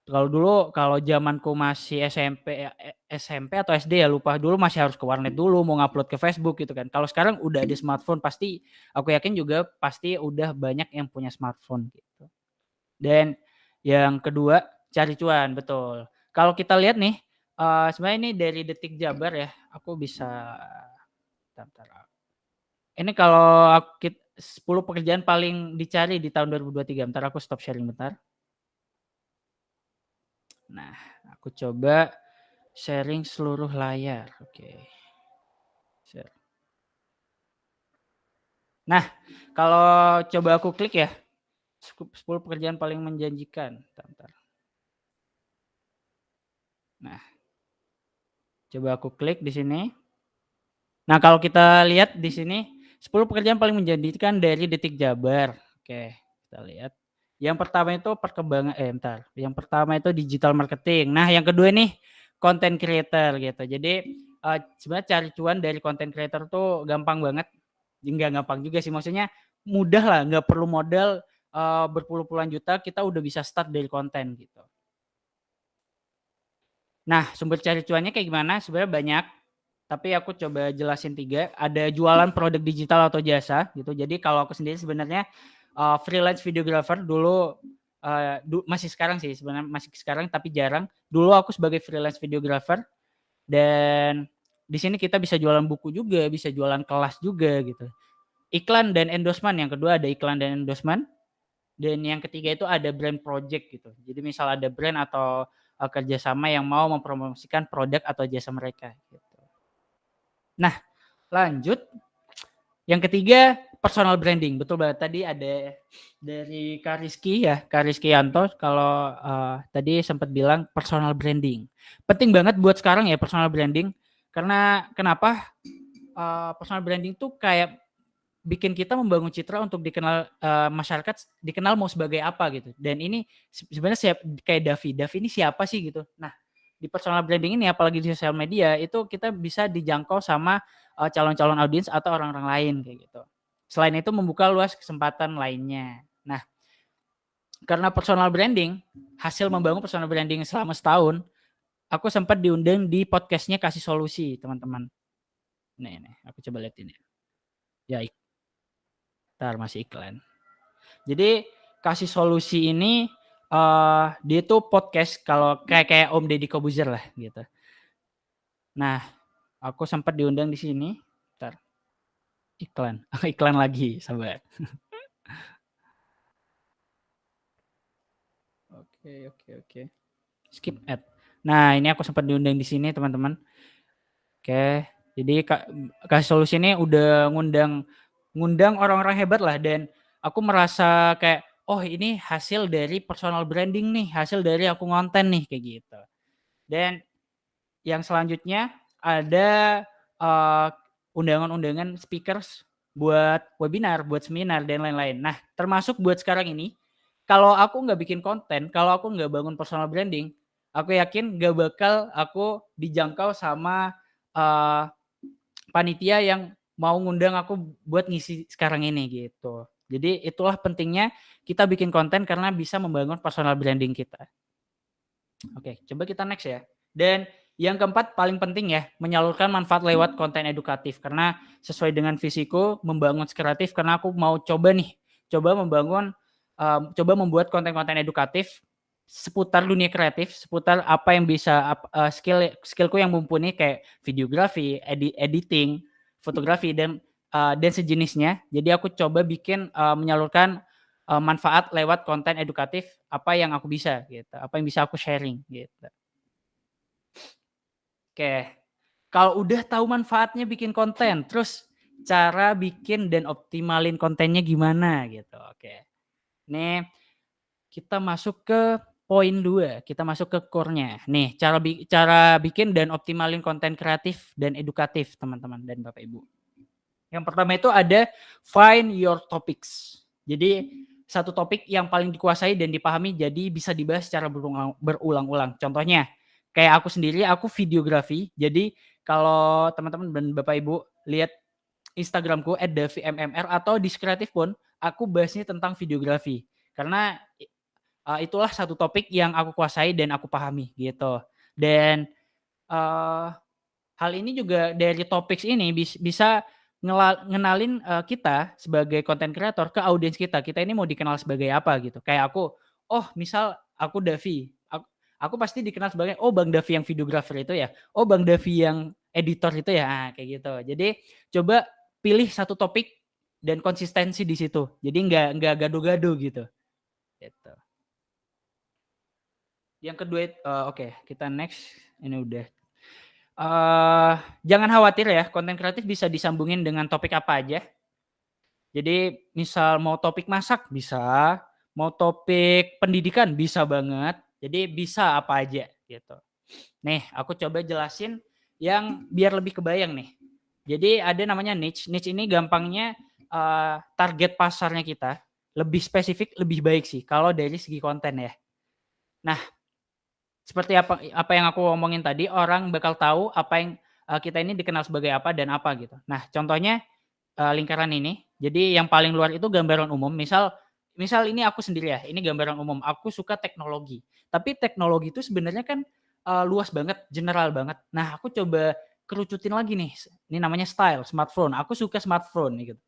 Kalau dulu kalau zamanku masih SMP atau SD ya lupa, dulu masih harus ke warnet dulu mau ngupload ke Facebook gitu kan. Kalau sekarang udah ada smartphone pasti aku yakin juga pasti udah banyak yang punya smartphone gitu. Dan yang kedua cari cuan, betul. Kalau kita lihat nih sebenarnya ini dari Detik Jabar ya, aku bisa bentar. Ini kalau 10 pekerjaan paling dicari di tahun 2023. Bentar aku stop sharing bentar. Nah, aku coba sharing seluruh layar. Oke. Share. Nah, kalau coba aku klik ya, 10 pekerjaan paling menjanjikan. Bentar. Nah, coba aku klik di sini. Nah, kalau kita lihat di sini 10 pekerjaan paling menjanjikan dari Detik Jabar. Oke, kita lihat. Yang pertama itu Yang pertama itu digital marketing. Nah, yang kedua nih content creator gitu. Jadi sebenarnya cari cuan dari content creator tuh gampang banget. Enggak gampang juga sih, maksudnya mudah lah, nggak perlu modal berpuluh-puluhan juta, kita udah bisa start dari konten gitu. Nah, sumber cari cuannya kayak gimana? Sebenarnya banyak, tapi aku coba jelasin 3. Ada jualan produk digital atau jasa gitu. Jadi kalau aku sendiri sebenarnya freelance videographer dulu, masih sekarang sih sebenarnya, masih sekarang tapi jarang. Dulu aku sebagai freelance videographer dan di sini kita bisa jualan buku juga, bisa jualan kelas juga gitu. Iklan dan endorsement, yang kedua ada iklan dan endorsement. Dan yang ketiga itu ada brand project gitu. Jadi misal ada brand atau kerjasama yang mau mempromosikan produk atau jasa mereka gitu. Nah, lanjut. Yang ketiga personal branding. Betul banget, tadi ada dari Kak Rizky ya, Kak Rizky Yanto kalau tadi sempat bilang personal branding. Penting banget buat sekarang ya personal branding, karena kenapa? Personal branding tuh kayak bikin kita membangun citra untuk dikenal masyarakat, dikenal mau sebagai apa gitu. Dan ini sebenarnya kayak Davi ini siapa sih gitu. Nah, di personal branding ini apalagi di sosial media itu kita bisa dijangkau sama calon-calon audiens atau orang-orang lain kayak gitu. Selain itu membuka luas kesempatan lainnya. Nah, karena personal branding, hasil membangun personal branding selama setahun, aku sempat diundang di podcastnya Kasih Solusi, teman-teman. Nih, aku coba lihat ini. Ya, Ntar masih iklan. Jadi Kasih Solusi ini dia tuh podcast kalau kayak Om Deddy Kobuzer lah gitu. Nah, aku sempat diundang di sini. Ntar iklan, iklan lagi, sabar. Oke. Skip ad. Nah, ini aku sempat diundang di sini, teman-teman. Oke, jadi Kasih Solusi ini udah ngundang orang-orang hebat lah, dan aku merasa kayak oh ini hasil dari personal branding nih, hasil dari aku ngonten nih kayak gitu. Dan yang selanjutnya ada undangan-undangan speakers buat webinar, buat seminar dan lain-lain. Nah, termasuk buat sekarang ini, kalau aku nggak bikin konten, kalau aku nggak bangun personal branding, aku yakin nggak bakal aku dijangkau sama panitia yang mau ngundang aku buat ngisi sekarang ini gitu. Jadi itulah pentingnya kita bikin konten karena bisa membangun personal branding kita. Oke, coba kita next ya. Dan yang keempat paling penting ya, menyalurkan manfaat lewat konten edukatif. Karena sesuai dengan visiku membangun kreatif, karena aku mau coba membuat konten-konten edukatif seputar dunia kreatif, seputar apa yang bisa skillku yang mumpuni kayak videografi, editing, fotografi dan sejenisnya. Jadi aku coba bikin menyalurkan manfaat lewat konten edukatif apa yang aku bisa gitu, apa yang bisa aku sharing gitu. Oke, kalau udah tahu manfaatnya bikin konten, terus cara bikin dan optimalin kontennya gimana gitu. Oke, nih kita masuk ke poin 2, kita masuk ke core-nya. Nih, cara bikin dan optimalin konten kreatif dan edukatif, teman-teman dan Bapak Ibu. Yang pertama itu ada find your topics. Jadi satu topik yang paling dikuasai dan dipahami jadi bisa dibahas secara berulang-ulang. Contohnya, kayak aku sendiri, aku videografi. Jadi kalau teman-teman dan Bapak Ibu lihat Instagramku @davimmr atau di kreatif pun, aku bahasnya tentang videografi. Karena itulah satu topik yang aku kuasai dan aku pahami gitu. Dan hal ini juga dari topik ini bisa ngenalin kita sebagai content creator ke audiens kita. Kita ini mau dikenal sebagai apa gitu. Kayak aku, oh misal aku Davi, aku pasti dikenal sebagai Bang Davi yang videographer itu ya. Oh Bang Davi yang editor itu ya. Nah, kayak gitu. Jadi coba pilih satu topik dan konsistensi di situ. Jadi nggak gaduh-gaduh gitu. Gitu. Yang kedua, oke, kita next. Ini udah. Jangan khawatir ya, konten kreatif bisa disambungin dengan topik apa aja. Jadi misal mau topik masak bisa, mau topik pendidikan bisa banget. Jadi bisa apa aja gitu. Nih, aku coba jelasin yang biar lebih kebayang nih. Jadi ada namanya niche. Niche ini gampangnya target pasarnya kita lebih spesifik, lebih baik sih kalau dari segi konten ya. Nah, seperti apa yang aku omongin tadi, orang bakal tahu apa yang kita ini dikenal sebagai apa dan apa gitu. Nah, contohnya lingkaran ini. Jadi yang paling luar itu gambaran umum. Misal ini aku sendiri ya, ini gambaran umum. Aku suka teknologi. Tapi teknologi itu sebenarnya kan luas banget, general banget. Nah, aku coba kerucutin lagi nih. Ini namanya style, smartphone. Aku suka smartphone gitu.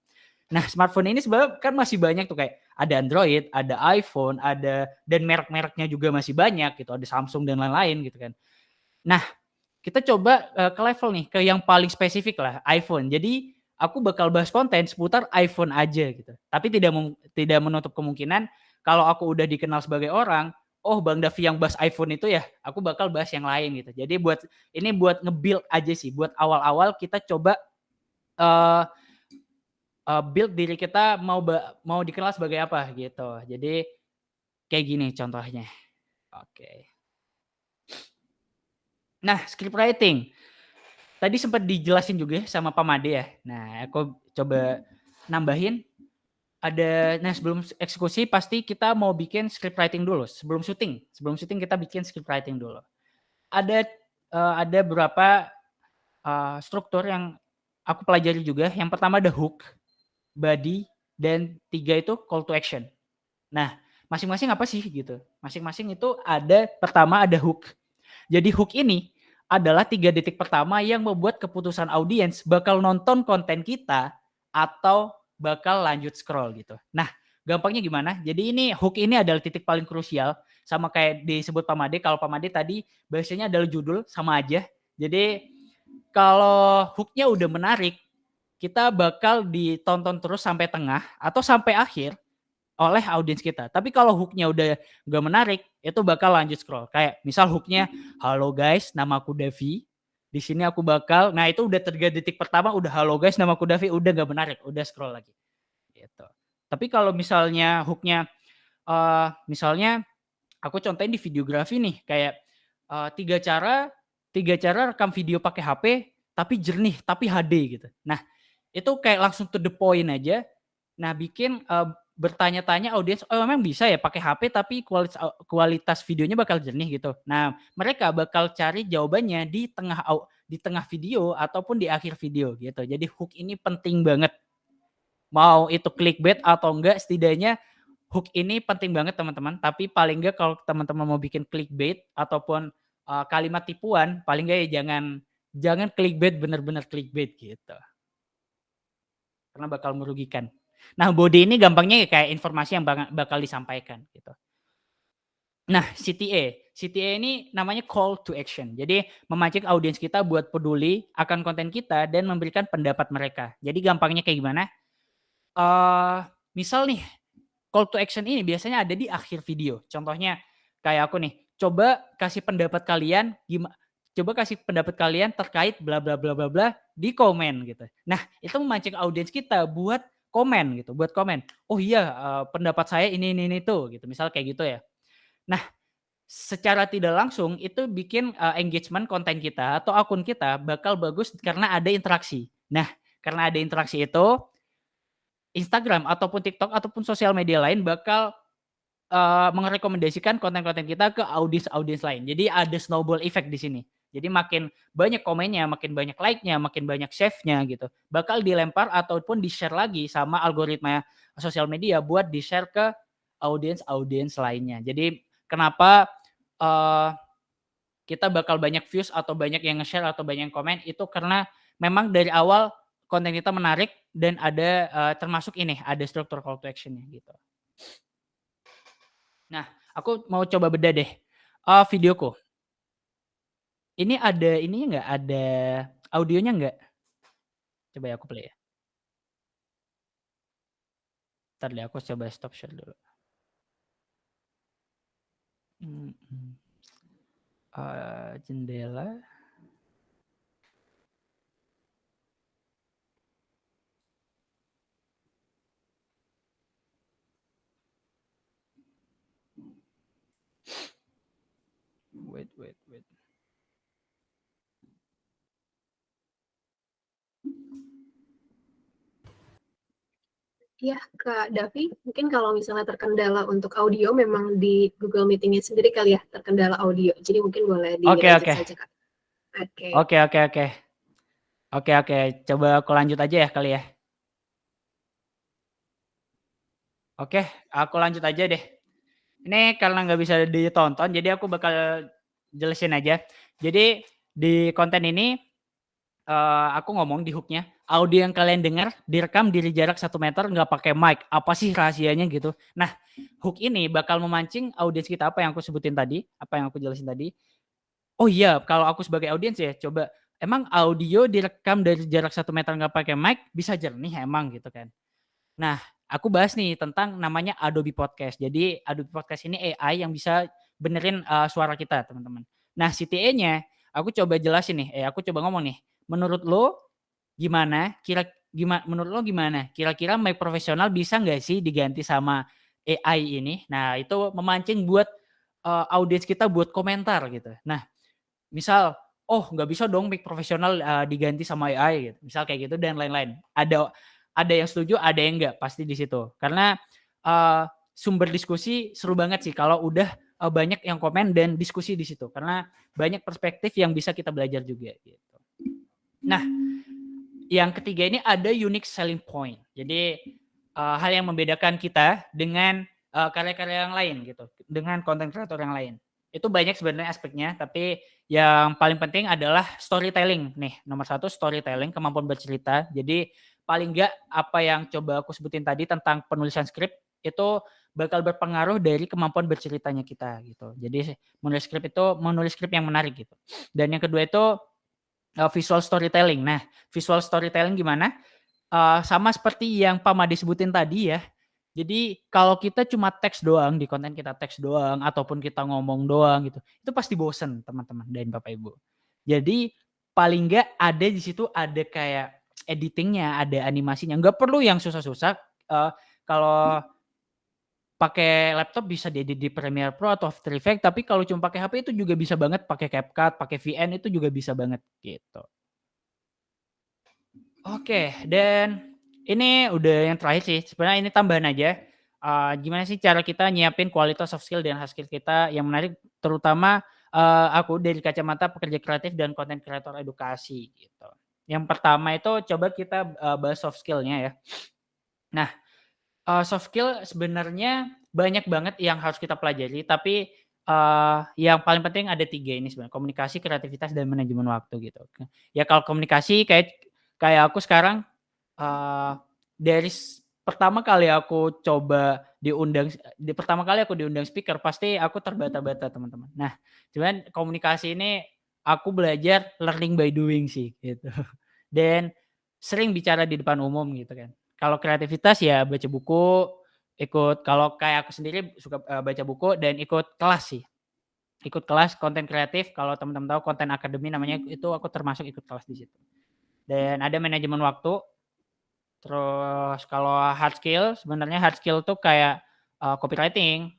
Nah, smartphone ini sebenarnya kan masih banyak tuh, kayak ada Android, ada iPhone, ada dan merek-mereknya juga masih banyak gitu, ada Samsung dan lain-lain gitu kan. Nah, kita coba ke level nih, ke yang paling spesifik lah, iPhone. Jadi aku bakal bahas konten seputar iPhone aja gitu. Tapi tidak menutup kemungkinan kalau aku udah dikenal sebagai orang, oh Bang Davi yang bahas iPhone itu ya, aku bakal bahas yang lain gitu. Jadi buat nge-build aja sih, buat awal-awal kita coba build diri kita mau dikenal sebagai apa gitu. Jadi kayak gini contohnya. Oke. Nah, script writing. Tadi sempat dijelasin juga sama Pak Made ya. Nah, aku coba nambahin. Nah sebelum eksekusi pasti kita mau bikin script writing dulu. Sebelum syuting kita bikin script writing dulu. Ada beberapa struktur yang aku pelajari juga. Yang pertama ada hook, body, dan 3 itu call to action. Nah, masing-masing apa sih gitu? Masing-masing itu pertama ada hook. Jadi hook ini adalah 3 detik pertama yang membuat keputusan audiens bakal nonton konten kita atau bakal lanjut scroll gitu. Nah, gampangnya gimana? Jadi ini hook ini adalah titik paling krusial, sama kayak disebut Pak Made. Kalau Pak Made tadi bahasanya adalah judul, sama aja. Jadi kalau hooknya udah menarik, kita bakal ditonton terus sampai tengah atau sampai akhir oleh audiens kita. Tapi kalau hooknya udah gak menarik, itu bakal lanjut scroll. Kayak misal hooknya, halo guys, nama aku Davi. Di sini aku bakal, nah itu udah 3 detik pertama udah halo guys, nama aku Davi, udah gak menarik, udah scroll lagi. Gitu. Tapi kalau misalnya hooknya, misalnya aku contohin di videografi nih, kayak 3 cara rekam video pakai HP, tapi jernih, tapi HD gitu. Nah, itu kayak langsung to the point aja. Nah, bikin bertanya-tanya audiens, oh memang bisa ya pakai HP tapi kualitas videonya bakal jernih gitu. Nah, mereka bakal cari jawabannya di tengah video ataupun di akhir video gitu. Jadi hook ini penting banget. Mau itu clickbait atau enggak, setidaknya hook ini penting banget teman-teman. Tapi paling enggak kalau teman-teman mau bikin clickbait ataupun kalimat tipuan, paling enggak ya jangan clickbait, benar-benar clickbait gitu. Karena bakal merugikan. Nah, body ini gampangnya kayak informasi yang bakal disampaikan gitu. Nah, CTA ini namanya call to action. Jadi memancing audiens kita buat peduli akan konten kita dan memberikan pendapat mereka. Jadi gampangnya kayak gimana? Misal nih, call to action ini biasanya ada di akhir video. Contohnya kayak aku nih, coba kasih pendapat kalian terkait bla bla bla bla bla di komen gitu. Nah, itu memancing audiens kita buat komen gitu, buat komen. Oh iya, pendapat saya ini tuh gitu. Misal kayak gitu ya. Nah, secara tidak langsung itu bikin engagement konten kita atau akun kita bakal bagus karena ada interaksi. Nah, karena ada interaksi itu Instagram ataupun TikTok ataupun sosial media lain bakal merekomendasikan konten-konten kita ke audiens lain. Jadi ada snowball effect di sini. Jadi makin banyak komennya, makin banyak like-nya, makin banyak save-nya gitu. Bakal dilempar ataupun di-share lagi sama algoritma sosial media buat di-share ke audiens lainnya. Jadi kenapa kita bakal banyak views atau banyak yang nge-share atau banyak yang komen itu karena memang dari awal konten kita menarik dan ada termasuk ini ada struktur call to action-nya gitu. Nah, aku mau coba bedah deh videoku. Ini ada ininya nggak? Ada audionya nggak? Coba ya aku play ya. Ntar deh aku coba stop share dulu. Jendela. Wait. Ya, Kak Davi, mungkin kalau misalnya terkendala untuk audio, memang di Google Meeting-nya sendiri kali ya terkendala audio. Jadi mungkin boleh dilanjut saja, Kak. Oke. Coba aku lanjut aja ya kali ya. Oke, aku lanjut aja deh. Ini karena nggak bisa ditonton, jadi aku bakal jelasin aja. Jadi di konten ini aku ngomong di hook-nya, audio yang kalian dengar direkam dari jarak 1 meter nggak pakai mic. Apa sih rahasianya gitu? Nah, hook ini bakal memancing audiens kita apa yang aku sebutin tadi, apa yang aku jelasin tadi. Oh iya, kalau aku sebagai audiens ya, coba emang audio direkam dari jarak 1 meter nggak pakai mic bisa jernih emang gitu kan. Nah, aku bahas nih tentang namanya Adobe Podcast. Jadi Adobe Podcast ini AI yang bisa benerin suara kita, teman-teman. Nah, CTA-nya aku coba jelasin nih, aku coba ngomong nih. Menurut lo gimana? Menurut lo gimana? Kira-kira mic profesional bisa nggak sih diganti sama AI ini? Nah, itu memancing buat audiens kita buat komentar gitu. Nah, misal, oh nggak bisa dong mic profesional diganti sama AI gitu. Misal kayak gitu dan lain-lain. Ada yang setuju, ada yang enggak pasti di situ. Karena sumber diskusi seru banget sih kalau udah banyak yang komen dan diskusi di situ. Karena banyak perspektif yang bisa kita belajar juga gitu. Nah, yang ketiga ini ada unique selling point. Jadi hal yang membedakan kita dengan karya-karya yang lain gitu, dengan konten kreator yang lain. Itu banyak sebenarnya aspeknya, tapi yang paling penting adalah storytelling. Nih, nomor 1 storytelling, kemampuan bercerita. Jadi paling enggak apa yang coba aku sebutin tadi tentang penulisan skrip itu bakal berpengaruh dari kemampuan berceritanya kita gitu. Jadi menulis skrip yang menarik gitu. Dan yang kedua itu visual storytelling. Nah, visual storytelling gimana? Sama seperti yang Pak Made sebutin tadi ya. Jadi kalau kita cuma teks doang, di konten kita teks doang, ataupun kita ngomong doang gitu, itu pasti bosen teman-teman dan Bapak Ibu. Jadi paling nggak ada di situ ada kayak editingnya, ada animasinya. Nggak perlu yang susah-susah. Kalau pakai laptop bisa diedit di Premiere Pro atau After Effects, tapi kalau cuma pakai HP itu juga bisa banget, pakai CapCut, pakai VN itu juga bisa banget gitu. Oke, dan ini udah yang terakhir sih, sebenarnya ini tambahan aja. Gimana sih cara kita nyiapin kualitas soft skill dan hard skill kita yang menarik, terutama aku dari kacamata pekerja kreatif dan konten kreator edukasi gitu. Yang pertama itu coba kita bahas soft skill-nya ya. Nah, soft skill sebenarnya banyak banget yang harus kita pelajari, tapi yang paling penting ada 3 ini sebenarnya, komunikasi, kreativitas, dan manajemen waktu gitu. Ya kalau komunikasi kayak aku sekarang dari pertama kali aku diundang speaker pasti aku terbata-bata teman-teman. Nah, cuman komunikasi ini aku belajar learning by doing sih gitu. Dan sering bicara di depan umum gitu kan. Kalau kreativitas ya baca buku, kalau kayak aku sendiri suka baca buku dan ikut kelas sih. Ikut kelas konten kreatif, kalau teman-teman tahu konten akademi namanya, itu aku termasuk ikut kelas di situ. Dan ada manajemen waktu. Terus kalau hard skill, sebenarnya hard skill tuh kayak copywriting,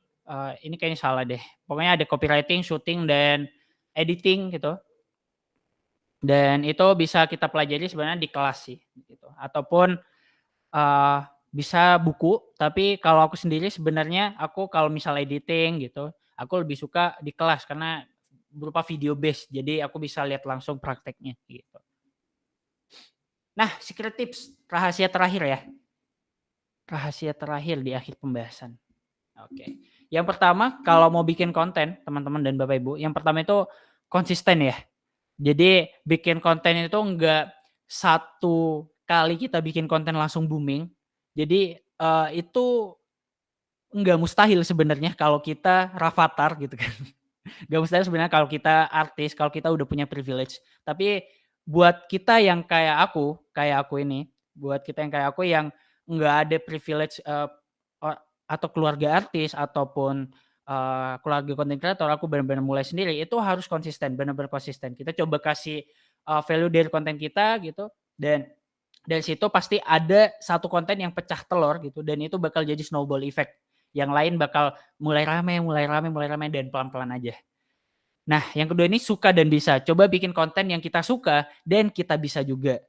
ini kayaknya salah deh. Pokoknya ada copywriting, shooting, dan editing gitu. Dan itu bisa kita pelajari sebenarnya di kelas sih gitu. Ataupun bisa buku, tapi kalau aku sendiri sebenarnya aku kalau misal editing gitu, aku lebih suka di kelas karena berupa video base. Jadi aku bisa lihat langsung prakteknya gitu. Nah, secret tips, rahasia terakhir ya. Rahasia terakhir di akhir pembahasan. Oke. Yang pertama kalau mau bikin konten teman-teman dan Bapak Ibu, yang pertama itu konsisten ya. Jadi bikin konten itu enggak satu kali kita bikin konten langsung booming. Jadi, itu enggak mustahil sebenarnya kalau kita Rafathar gitu kan. Enggak mustahil sebenarnya kalau kita artis, kalau kita udah punya privilege. Tapi buat kita yang kayak aku ini, buat kita yang kayak aku yang enggak ada privilege, o atau keluarga artis ataupun, keluarga content creator, aku benar-benar mulai sendiri, itu harus konsisten, benar-benar konsisten. Kita coba kasih, value dari konten kita gitu, dan dari situ pasti ada satu konten yang pecah telur gitu, dan itu bakal jadi snowball effect. Yang lain bakal mulai rame mulai rame mulai rame, dan pelan-pelan aja. Nah, yang kedua ini suka dan bisa. Coba bikin konten yang kita suka dan kita bisa juga.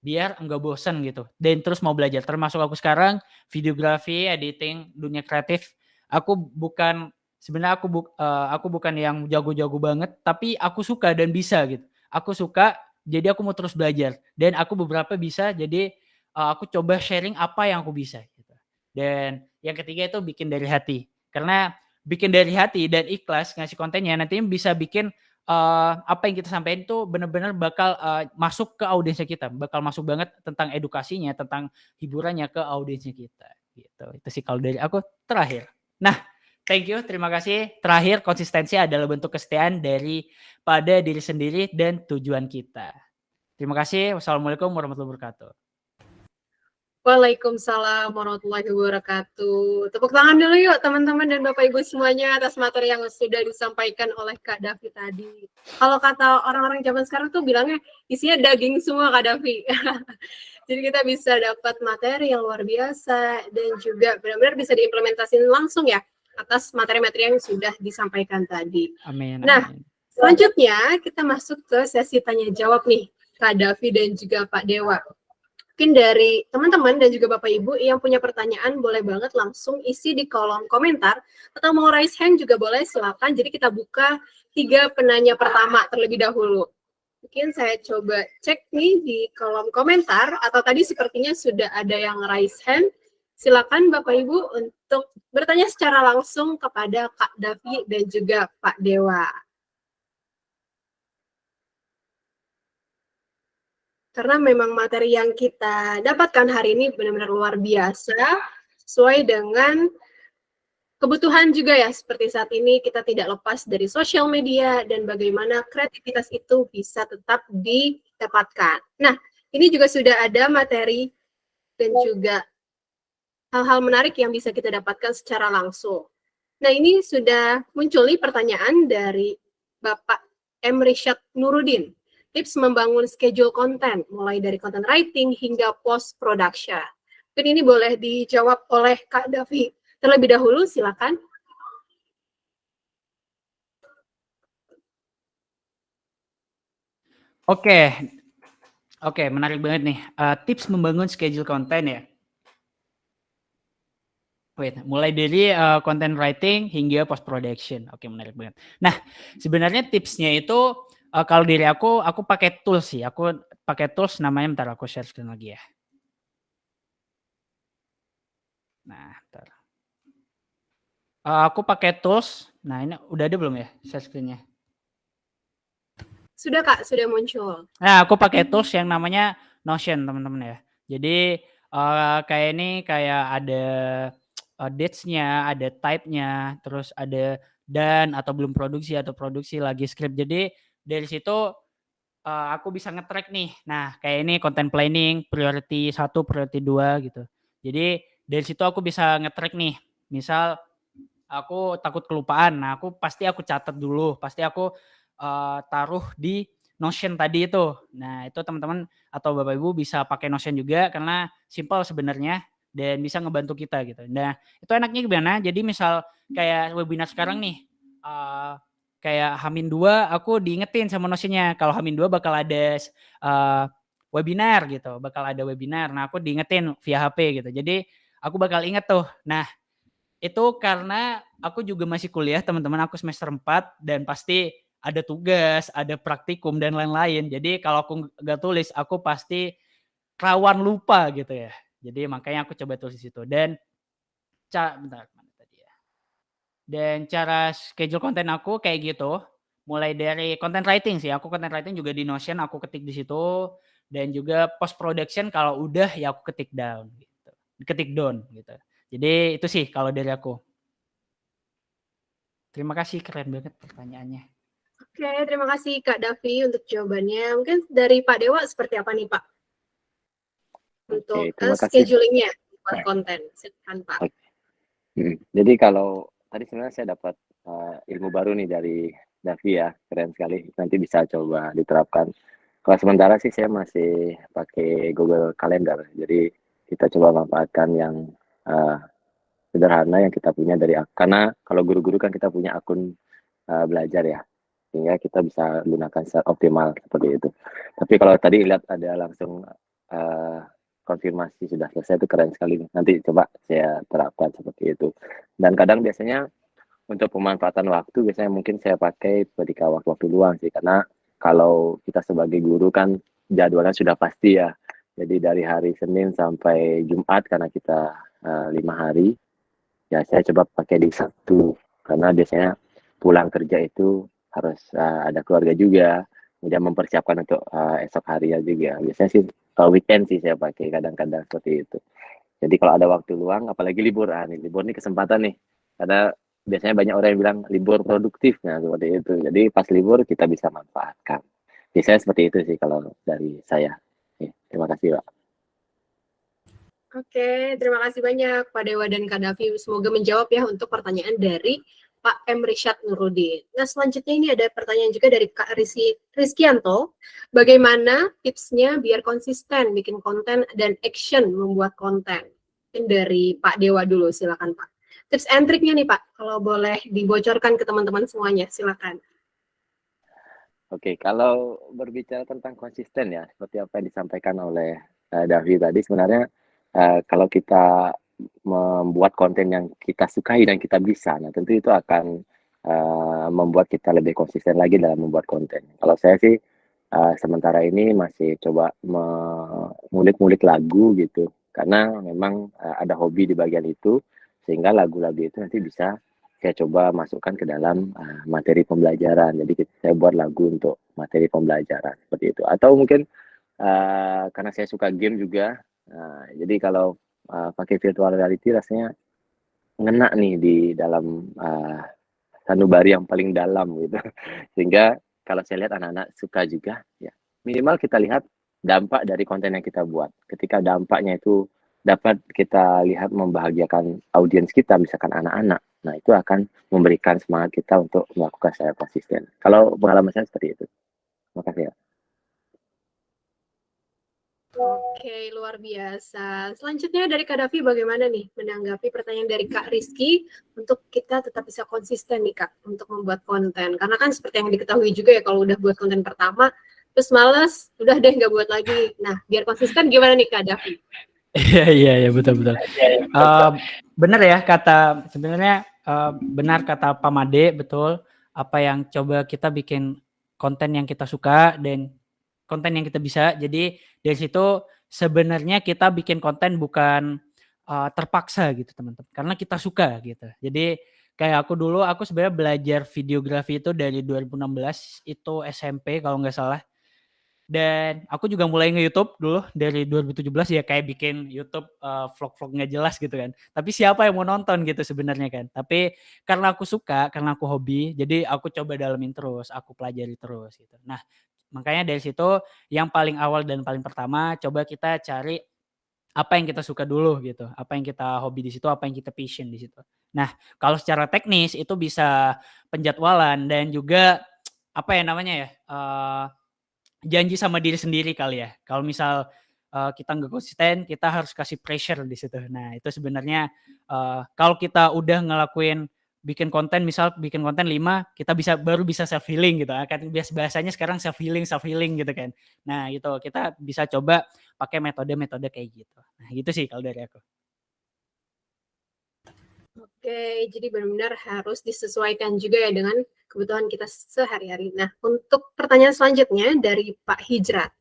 Biar enggak bosen gitu dan terus mau belajar. Termasuk aku sekarang videografi, editing, dunia kreatif. Aku bukan sebenarnya aku bukan yang jago-jago banget, tapi aku suka dan bisa gitu. Aku suka, jadi aku mau terus belajar dan aku beberapa bisa jadi, aku coba sharing apa yang aku bisa gitu. Dan yang ketiga itu bikin dari hati. Karena bikin dari hati dan ikhlas ngasih kontennya nantinya bisa bikin, apa yang kita sampaikan itu benar-benar bakal, masuk ke audiensnya kita, bakal masuk banget tentang edukasinya, tentang hiburannya ke audiensnya kita, gitu. Itu sih kalau dari aku terakhir. Nah, thank you, terima kasih. Terakhir, konsistensi adalah bentuk kesetiaan daripada diri sendiri dan tujuan kita. Terima kasih. Wassalamualaikum warahmatullahi wabarakatuh. Waalaikumsalam warahmatullahi wabarakatuh. Tepuk tangan dulu yuk teman-teman dan Bapak Ibu semuanya atas materi yang sudah disampaikan oleh Kak Davi tadi. Kalau kata orang-orang zaman sekarang tuh bilangnya isinya daging semua Kak Davi. Jadi kita bisa dapat materi yang luar biasa dan juga benar-benar bisa diimplementasikan langsung ya atas materi-materi yang sudah disampaikan tadi. Amin. Nah, Amin. selanjutnya kita masuk ke sesi tanya jawab nih Kak Davi dan juga Pak Dewa. Mungkin dari teman-teman dan juga Bapak Ibu yang punya pertanyaan boleh banget langsung isi di kolom komentar atau mau raise hand juga boleh, silakan. Jadi kita buka 3 penanya pertama terlebih dahulu. Mungkin saya coba cek nih di kolom komentar atau tadi sepertinya sudah ada yang raise hand. Silakan Bapak Ibu untuk bertanya secara langsung kepada Kak Davi dan juga Pak Dewa. Karena memang materi yang kita dapatkan hari ini benar-benar luar biasa, sesuai dengan kebutuhan juga ya, seperti saat ini kita tidak lepas dari sosial media dan bagaimana kreativitas itu bisa tetap didapatkan. Nah, ini juga sudah ada materi dan juga hal-hal menarik yang bisa kita dapatkan secara langsung. Nah, ini sudah muncul nih pertanyaan dari Bapak M. Rishad Nurudin. Tips membangun schedule konten, mulai dari content writing hingga post production. Mungkin ini boleh dijawab oleh Kak Davi terlebih dahulu, silakan. Oke, menarik banget nih. Tips membangun schedule konten ya. Mulai dari content writing hingga post production. Oke, menarik banget. Nah, sebenarnya tipsnya itu kalau dari aku pakai tools sih. Aku pakai tools namanya, bentar aku share screen lagi ya. Nah, bentar. Aku pakai tools. Nah, ini udah ada belum ya share screen-nya? Sudah Kak, sudah muncul. Nah, aku pakai tools yang namanya Notion, teman-teman ya. Jadi kayak ini kayak ada dates-nya, ada type-nya, terus ada dan atau belum produksi atau produksi lagi script. Jadi dari situ aku bisa nge-track nih. Nah, kayak ini content planning, priority 1, priority 2 gitu. Jadi dari situ aku bisa nge-track nih. Misal aku takut kelupaan. Nah, pasti aku catat dulu, pasti aku taruh di Notion tadi itu. Nah, itu teman-teman atau Bapak Ibu bisa pakai Notion juga karena simple sebenarnya dan bisa ngebantu kita gitu. Nah, itu enaknya gimana? Jadi misal kayak webinar sekarang nih, kayak H-2 aku diingetin sama Notion-nya kalau H-2 bakal ada webinar gitu, bakal ada webinar. Nah, aku diingetin via HP gitu. Jadi aku bakal inget tuh. Nah, itu karena aku juga masih kuliah teman-teman, aku semester 4 dan pasti ada tugas, ada praktikum dan lain-lain. Jadi kalau aku nggak tulis, aku pasti rawan lupa gitu ya. Jadi makanya aku coba tulis di situ dan bentar mana tadi ya. Dan cara schedule konten aku kayak gitu, mulai dari content writing sih, aku content writing juga di Notion aku ketik di situ, dan juga post production kalau udah ya aku ketik down gitu. Ketik down gitu. Jadi itu sih kalau dari aku. Terima kasih, keren banget pertanyaannya. Oke, terima kasih Kak Davi untuk jawabannya. Mungkin dari Pak Dewa seperti apa nih Pak? Untuk terima kasih. schedulingnya buat konten. Silakan Pak. Jadi kalau tadi sebenarnya saya dapat ilmu baru nih dari Davi ya, keren sekali. Nanti bisa coba diterapkan. Kalau sementara sih saya masih pakai Google Calendar. Jadi kita coba manfaatkan yang sederhana yang kita punya dari karena kalau guru-guru kan kita punya akun belajar ya, sehingga kita bisa gunakan secara optimal seperti itu. Tapi kalau tadi lihat ada langsung konfirmasi sudah selesai, itu keren sekali. Nanti coba saya terapkan seperti itu. Dan kadang biasanya untuk pemanfaatan waktu biasanya mungkin saya pakai ketika waktu-waktu luang sih, karena kalau kita sebagai guru kan jadwalnya sudah pasti ya. Jadi dari hari Senin sampai Jumat karena kita 5 hari, ya saya coba pakai di Sabtu karena biasanya pulang kerja itu harus ada keluarga juga, kemudian mempersiapkan untuk esok harinya juga. Biasanya sih weekend sih saya pakai kadang-kadang seperti itu. Jadi kalau ada waktu luang, apalagi libur, libur ini kesempatan nih, karena biasanya banyak orang yang bilang libur produktif, nah seperti itu. Jadi pas libur kita bisa manfaatkan. Biasanya seperti itu sih kalau dari saya. Terima kasih Pak. Oke, terima kasih banyak Pak Dewa dan Kak Davi. Semoga menjawab ya untuk pertanyaan dari Pak M. Rishad Nurudin. Nah, selanjutnya ini ada pertanyaan juga dari Kak Rizkianto. Bagaimana tipsnya biar konsisten bikin konten dan action membuat konten? Mungkin dari Pak Dewa dulu, silakan Pak. Tips and triknya nih Pak, kalau boleh dibocorkan ke teman-teman semuanya, silakan. Oke, kalau berbicara tentang konsisten ya, seperti apa yang disampaikan oleh Davi tadi, sebenarnya kalau kita membuat konten yang kita sukai dan kita bisa, nah tentu itu akan membuat kita lebih konsisten lagi dalam membuat konten. Kalau saya sih sementara ini masih coba mengulik-ngulik lagu gitu, karena memang ada hobi di bagian itu, sehingga lagu-lagu itu nanti bisa saya coba masukkan ke dalam materi pembelajaran. Jadi saya buat lagu untuk materi pembelajaran seperti itu. Atau mungkin karena saya suka game juga, jadi kalau pakai virtual reality rasanya ngena nih di dalam sanubari yang paling dalam gitu. Sehingga kalau saya lihat anak-anak suka juga, ya minimal kita lihat dampak dari konten yang kita buat. Ketika dampaknya itu dapat kita lihat membahagiakan audiens kita, misalkan anak-anak, nah itu akan memberikan semangat kita untuk melakukan secara konsisten. Kalau pengalaman saya seperti itu. Terima kasih ya. Oke, luar biasa. Selanjutnya dari Kak Davi, bagaimana nih menanggapi pertanyaan dari Kak Rizky untuk kita tetap bisa konsisten nih Kak untuk membuat konten? Karena kan seperti yang diketahui juga ya, kalau udah buat konten pertama, terus males, udah deh nggak buat lagi. Nah, biar konsisten gimana nih Kak Davi? Iya betul. Benar ya kata sebenarnya benar kata Pak Made, betul. Apa yang coba kita bikin konten yang kita suka dan konten yang kita bisa. Jadi dari situ sebenarnya kita bikin konten bukan terpaksa gitu teman-teman, karena kita suka gitu. Jadi kayak aku sebenarnya belajar videografi itu dari 2016, itu SMP kalau nggak salah. Dan aku juga mulai nge-YouTube dulu dari 2017 ya, kayak bikin YouTube vlog-vlog nggak jelas gitu kan. Tapi siapa yang mau nonton gitu sebenarnya kan. Tapi karena aku suka, karena aku hobi, jadi aku coba dalemin terus, aku pelajari terus gitu. Nah, makanya dari situ yang paling awal dan paling pertama coba kita cari apa yang kita suka dulu gitu, apa yang kita hobi di situ, apa yang kita passion di situ. Nah, kalau secara teknis itu bisa penjadwalan dan juga apa ya namanya ya, janji sama diri sendiri kali ya. Kalau misal kita nggak konsisten, kita harus kasih pressure di situ. Nah, itu sebenarnya kalau kita udah ngelakuin bikin konten 5, kita baru bisa self healing gitu. Kan bahasanya sekarang self healing gitu kan. Nah, itu kita bisa coba pakai metode-metode kayak gitu. Nah, gitu sih kalau dari aku. Oke, jadi benar-benar harus disesuaikan juga ya dengan kebutuhan kita sehari-hari. Nah, untuk pertanyaan selanjutnya dari Pak Hijrat.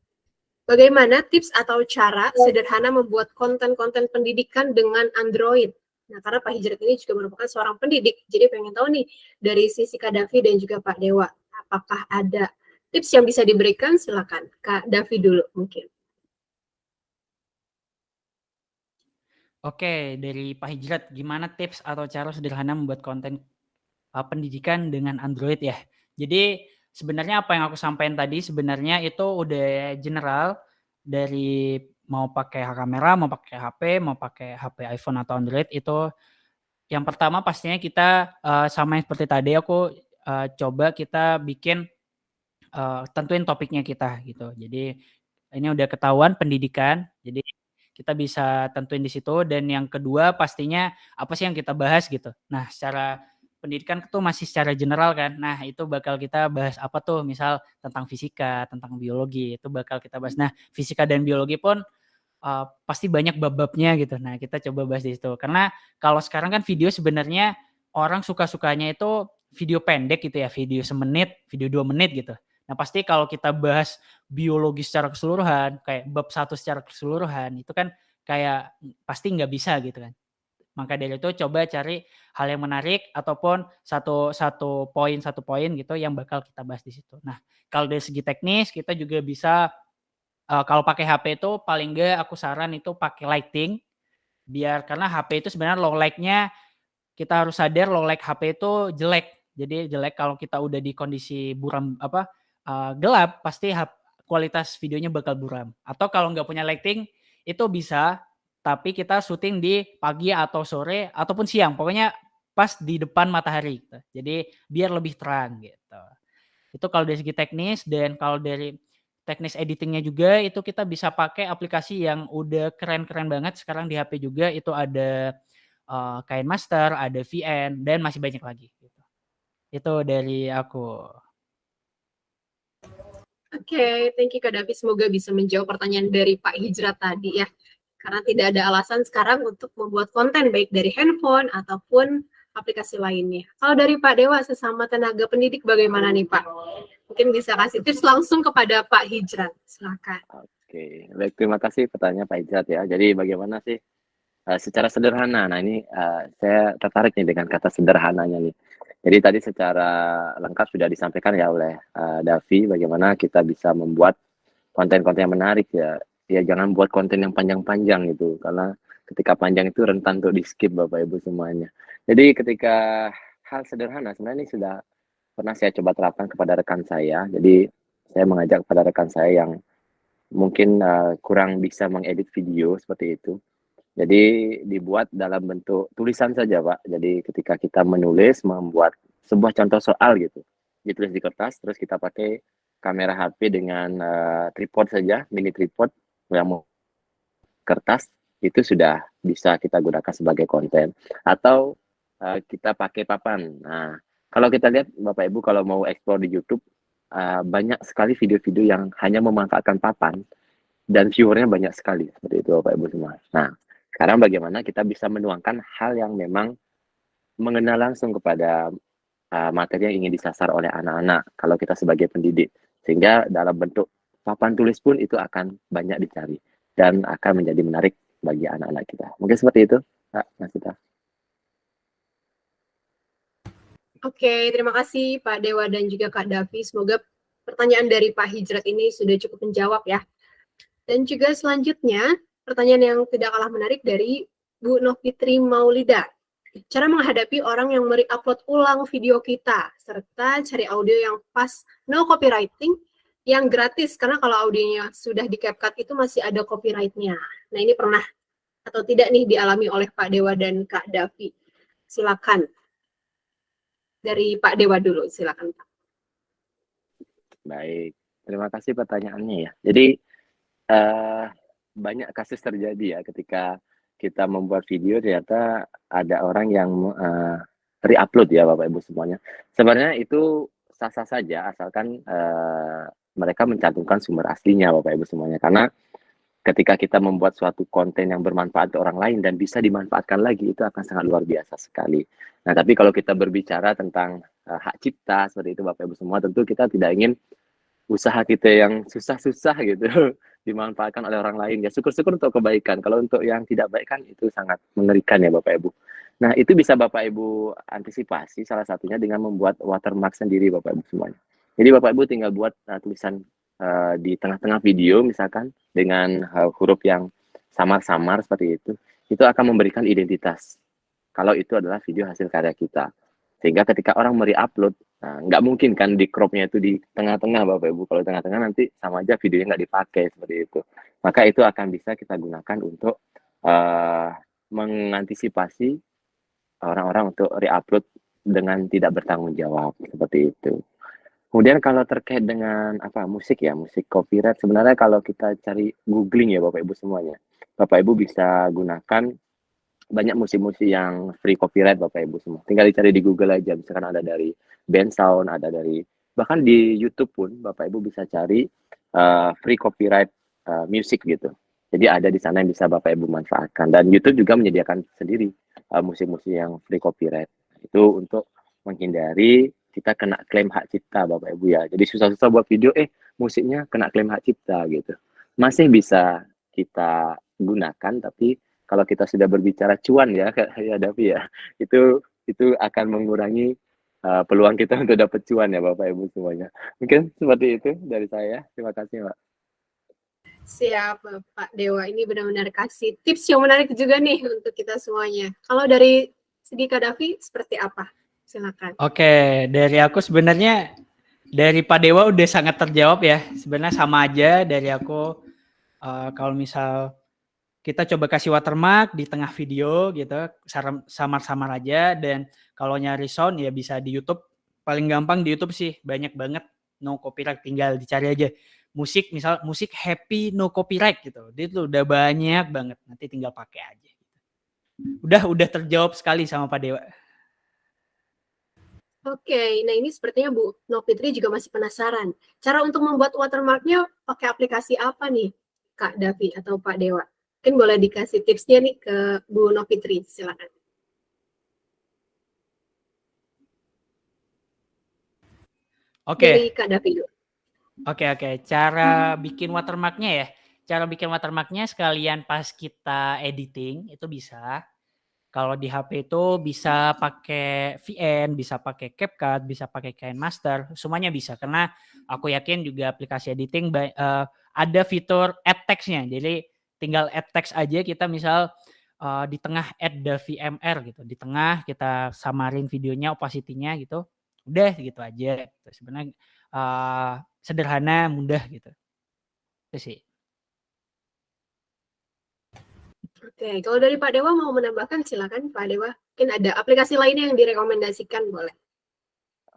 Bagaimana tips atau cara sederhana membuat konten-konten pendidikan dengan Android? Nah, karena Pak Hijrat ini juga merupakan seorang pendidik, jadi pengen tahu nih dari sisi Kak Davi dan juga Pak Dewa, apakah ada tips yang bisa diberikan? Silakan Kak Davi dulu mungkin. Oke, dari Pak Hijrat, gimana tips atau cara sederhana membuat konten pendidikan dengan Android ya? Jadi sebenarnya apa yang aku sampaikan tadi sebenarnya itu udah general dari mau pakai kamera, mau pakai HP, mau pakai HP iPhone atau Android itu yang pertama pastinya kita sama yang seperti tadi aku coba kita bikin tentuin topiknya kita gitu. Jadi ini udah ketahuan pendidikan, jadi kita bisa tentuin di situ dan yang kedua pastinya apa sih yang kita bahas gitu. Nah, secara pendidikan itu masih secara general kan. Nah, itu bakal kita bahas apa tuh, misal tentang fisika, tentang biologi, itu bakal kita bahas. Nah, fisika dan biologi pun pasti banyak bab-babnya gitu. Nah, kita coba bahas di situ. Karena kalau sekarang kan video sebenarnya orang suka-sukanya itu video pendek gitu ya, video semenit, video 2 menit gitu. Nah, pasti kalau kita bahas biologi secara keseluruhan, kayak bab 1 secara keseluruhan, itu kan kayak pasti nggak bisa gitu kan. Maka dari itu coba cari hal yang menarik ataupun satu poin gitu yang bakal kita bahas di situ. Nah, kalau dari segi teknis kita juga bisa kalau pakai HP itu paling enggak aku saran itu pakai lighting, biar karena HP itu sebenarnya low light-nya kita harus sadar low light HP itu jelek. Jadi jelek kalau kita udah di kondisi buram gelap pasti kualitas videonya bakal buram. Atau kalau nggak punya lighting itu bisa, tapi kita syuting di pagi atau sore ataupun siang, pokoknya pas di depan matahari gitu. Jadi biar lebih terang gitu. Itu kalau dari segi teknis dan kalau dari teknis editingnya juga itu kita bisa pakai aplikasi yang udah keren-keren banget sekarang di HP juga itu ada KineMaster, ada VN dan masih banyak lagi gitu. Itu dari aku. Oke, thank you Kak Davi. Semoga bisa menjawab pertanyaan dari Pak Hijrat tadi ya. Karena tidak ada alasan sekarang untuk membuat konten baik dari handphone ataupun aplikasi lainnya. Kalau dari Pak Dewa sesama tenaga pendidik bagaimana nih Pak? Mungkin bisa kasih tips langsung kepada Pak Hijrat. Silakan. Oke, baik, terima kasih pertanyaan Pak Hijrat ya. Jadi bagaimana sih secara sederhana? Nah ini saya tertarik nih dengan kata sederhananya nih. Jadi tadi secara lengkap sudah disampaikan ya oleh Davi bagaimana kita bisa membuat konten-konten yang menarik ya. Ya jangan buat konten yang panjang-panjang gitu karena ketika panjang itu rentan untuk di skip Bapak Ibu semuanya. Jadi ketika hal sederhana sebenarnya ini sudah pernah saya coba terapkan kepada rekan saya. Jadi saya mengajak kepada rekan saya yang mungkin kurang bisa mengedit video seperti itu. Jadi dibuat dalam bentuk tulisan saja, Pak. Jadi ketika kita menulis, membuat sebuah contoh soal gitu, ditulis di kertas, terus kita pakai kamera HP dengan tripod saja, mini tripod yang mau kertas, itu sudah bisa kita gunakan sebagai konten. Atau kita pakai papan. Nah, kalau kita lihat Bapak Ibu kalau mau explore di YouTube, banyak sekali video-video yang hanya memanfaatkan papan dan viewernya banyak sekali seperti itu Bapak Ibu semua. Nah, sekarang bagaimana kita bisa menuangkan hal yang memang mengenal langsung kepada materi yang ingin disasar oleh anak-anak kalau kita sebagai pendidik, sehingga dalam bentuk papan tulis pun itu akan banyak dicari dan akan menjadi menarik bagi anak-anak kita. Mungkin seperti itu, Kak Nasita. Oke, terima kasih Pak Dewa dan juga Kak Davi. Semoga pertanyaan dari Pak Hijrat ini sudah cukup menjawab ya. Dan juga selanjutnya, pertanyaan yang tidak kalah menarik dari Bu Novitri Maulida. Cara menghadapi orang yang upload ulang video kita, serta cari audio yang pas, no copywriting, yang gratis. Karena kalau audionya sudah di CapCut itu masih ada copyright-nya. Nah ini pernah atau tidak nih dialami oleh Pak Dewa dan Kak Davi? Silakan. Dari Pak Dewa dulu, silakan Pak. Baik, terima kasih pertanyaannya ya. Jadi banyak kasus terjadi ya ketika kita membuat video ternyata ada orang yang re-upload ya Bapak Ibu semuanya. Sebenarnya itu sah-sah saja asalkan mereka mencantumkan sumber aslinya Bapak Ibu semuanya. Karena ketika kita membuat suatu konten yang bermanfaat untuk orang lain dan bisa dimanfaatkan lagi, itu akan sangat luar biasa sekali. Nah, tapi kalau kita berbicara tentang hak cipta seperti itu Bapak Ibu semua, tentu kita tidak ingin usaha kita yang susah-susah gitu dimanfaatkan oleh orang lain, ya syukur-syukur untuk kebaikan. Kalau untuk yang tidak baik kan itu sangat mengerikan ya Bapak Ibu. Nah, itu bisa Bapak Ibu antisipasi salah satunya dengan membuat watermark sendiri Bapak Ibu semuanya. Jadi Bapak Ibu tinggal buat tulisan di tengah-tengah video misalkan dengan huruf yang samar-samar seperti itu akan memberikan identitas. Kalau itu adalah video hasil karya kita. Sehingga ketika orang upload, nah, nggak mungkin kan di cropnya itu di tengah-tengah Bapak Ibu. Kalau tengah-tengah nanti sama aja videonya nggak dipakai seperti itu. Maka itu akan bisa kita gunakan untuk mengantisipasi orang-orang untuk re-upload dengan tidak bertanggung jawab seperti itu. Kemudian kalau terkait dengan musik ya, musik copyright sebenarnya kalau kita cari googling ya Bapak Ibu semuanya. Bapak Ibu bisa gunakan banyak musik-musik yang free copyright Bapak Ibu semua. Tinggal dicari di Google aja, misalkan ada dari Bensound, ada dari bahkan di YouTube pun Bapak Ibu bisa cari free copyright music gitu. Jadi ada di sana yang bisa Bapak Ibu manfaatkan, dan YouTube juga menyediakan sendiri musik-musik yang free copyright. Itu untuk menghindari kita kena klaim hak cipta Bapak Ibu ya. Jadi susah-susah buat video musiknya kena klaim hak cipta gitu. Masih bisa kita gunakan, tapi kalau kita sudah berbicara cuan ya Davi ya, itu akan mengurangi peluang kita untuk dapat cuan ya Bapak Ibu semuanya. Mungkin seperti itu dari saya. Terima kasih Pak. Siap, Pak Dewa. Ini benar-benar kasih tips yang menarik juga nih untuk kita semuanya. Kalau dari segi Kak Davi, seperti apa? Silakan. Oke, dari aku sebenarnya dari Pak Dewa udah sangat terjawab ya. Sebenarnya sama aja dari aku. Kalau misal kita coba kasih watermark di tengah video gitu, samar-samar aja. Dan kalau nyari sound ya bisa di YouTube. Paling gampang di YouTube sih, banyak banget no copyright, tinggal dicari aja. Musik, misal musik happy no copyright gitu. Itu udah banyak banget, nanti tinggal pakai aja. Udah terjawab sekali sama Pak Dewa. Oke, nah ini sepertinya Bu Novitri juga masih penasaran. Cara untuk membuat watermarknya pakai aplikasi apa nih, Kak Davi atau Pak Dewa? Mungkin boleh dikasih tipsnya nih ke Bu Novitri, silakan. Oke. Dari Kak Davi dulu. Oke. Cara bikin watermarknya ya. Cara bikin watermarknya sekalian pas kita editing itu bisa. Kalau di HP itu bisa pakai VN, bisa pakai CapCut, bisa pakai KineMaster, semuanya bisa. Karena aku yakin juga aplikasi editing ada fitur add text-nya. Jadi tinggal add text aja, kita misal di tengah add the VMR gitu. Di tengah kita samarin videonya, opacity-nya gitu. Udah gitu aja. Sebenarnya sederhana, mudah gitu. Itu sih. Oke, kalau dari Pak Dewa mau menambahkan silakan Pak Dewa. Mungkin ada aplikasi lainnya yang direkomendasikan, boleh.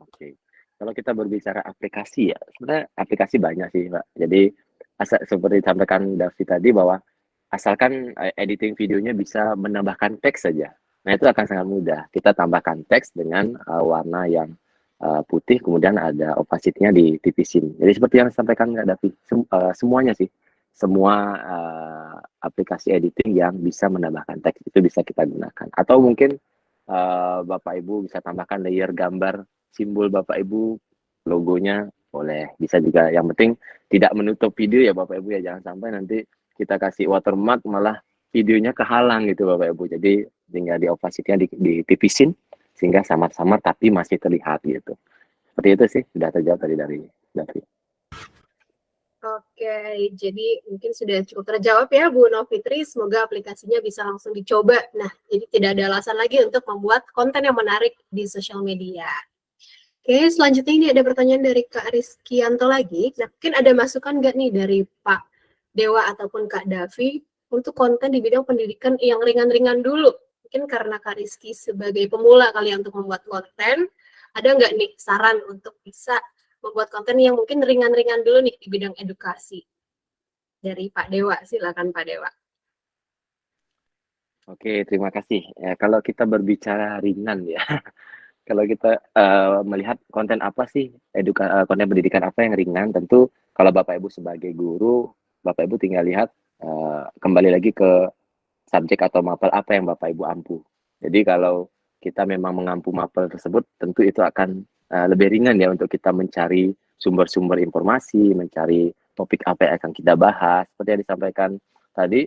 Oke. Kalau kita berbicara aplikasi ya, sebenarnya aplikasi banyak sih Pak. Jadi seperti disampaikan Davi tadi bahwa asalkan editing videonya bisa menambahkan teks saja. Nah itu akan sangat mudah. Kita tambahkan teks dengan warna yang putih, kemudian ada opacity-nya ditipisin. Jadi seperti yang disampaikan Davi, semuanya sih. Semua aplikasi editing yang bisa menambahkan teks itu bisa kita gunakan. Atau mungkin Bapak Ibu bisa tambahkan layer gambar simbol Bapak Ibu, logonya boleh, bisa juga. Yang penting tidak menutup video ya Bapak Ibu ya, jangan sampai nanti kita kasih watermark malah videonya kehalang gitu Bapak Ibu. Jadi tinggal di opacity-nya ditipisin sehingga samar-samar tapi masih terlihat gitu. Seperti itu sih, sudah terjawab tadi dari Davi. Oke, jadi mungkin sudah cukup terjawab ya Bu Novitri. Semoga aplikasinya bisa langsung dicoba. Nah, jadi tidak ada alasan lagi untuk membuat konten yang menarik di sosial media. Oke, selanjutnya ini ada pertanyaan dari Kak Rizkyanto lagi. Nah, mungkin ada masukan nggak nih dari Pak Dewa ataupun Kak Davi untuk konten di bidang pendidikan yang ringan-ringan dulu? Mungkin karena Kak Rizky sebagai pemula kalian untuk membuat konten, ada nggak nih saran untuk bisa membuat konten yang mungkin ringan-ringan dulu nih di bidang edukasi? Dari Pak Dewa, silakan Pak Dewa. Oke, terima kasih. Ya, kalau kita berbicara ringan ya, kalau kita melihat konten apa sih, konten pendidikan apa yang ringan, tentu kalau Bapak Ibu sebagai guru, Bapak Ibu tinggal lihat kembali lagi ke subjek atau mapel apa yang Bapak Ibu ampu. Jadi kalau kita memang mengampu mapel tersebut, tentu itu akan lebih ringan ya untuk kita mencari sumber-sumber informasi, mencari topik apa yang akan kita bahas. Seperti yang disampaikan tadi,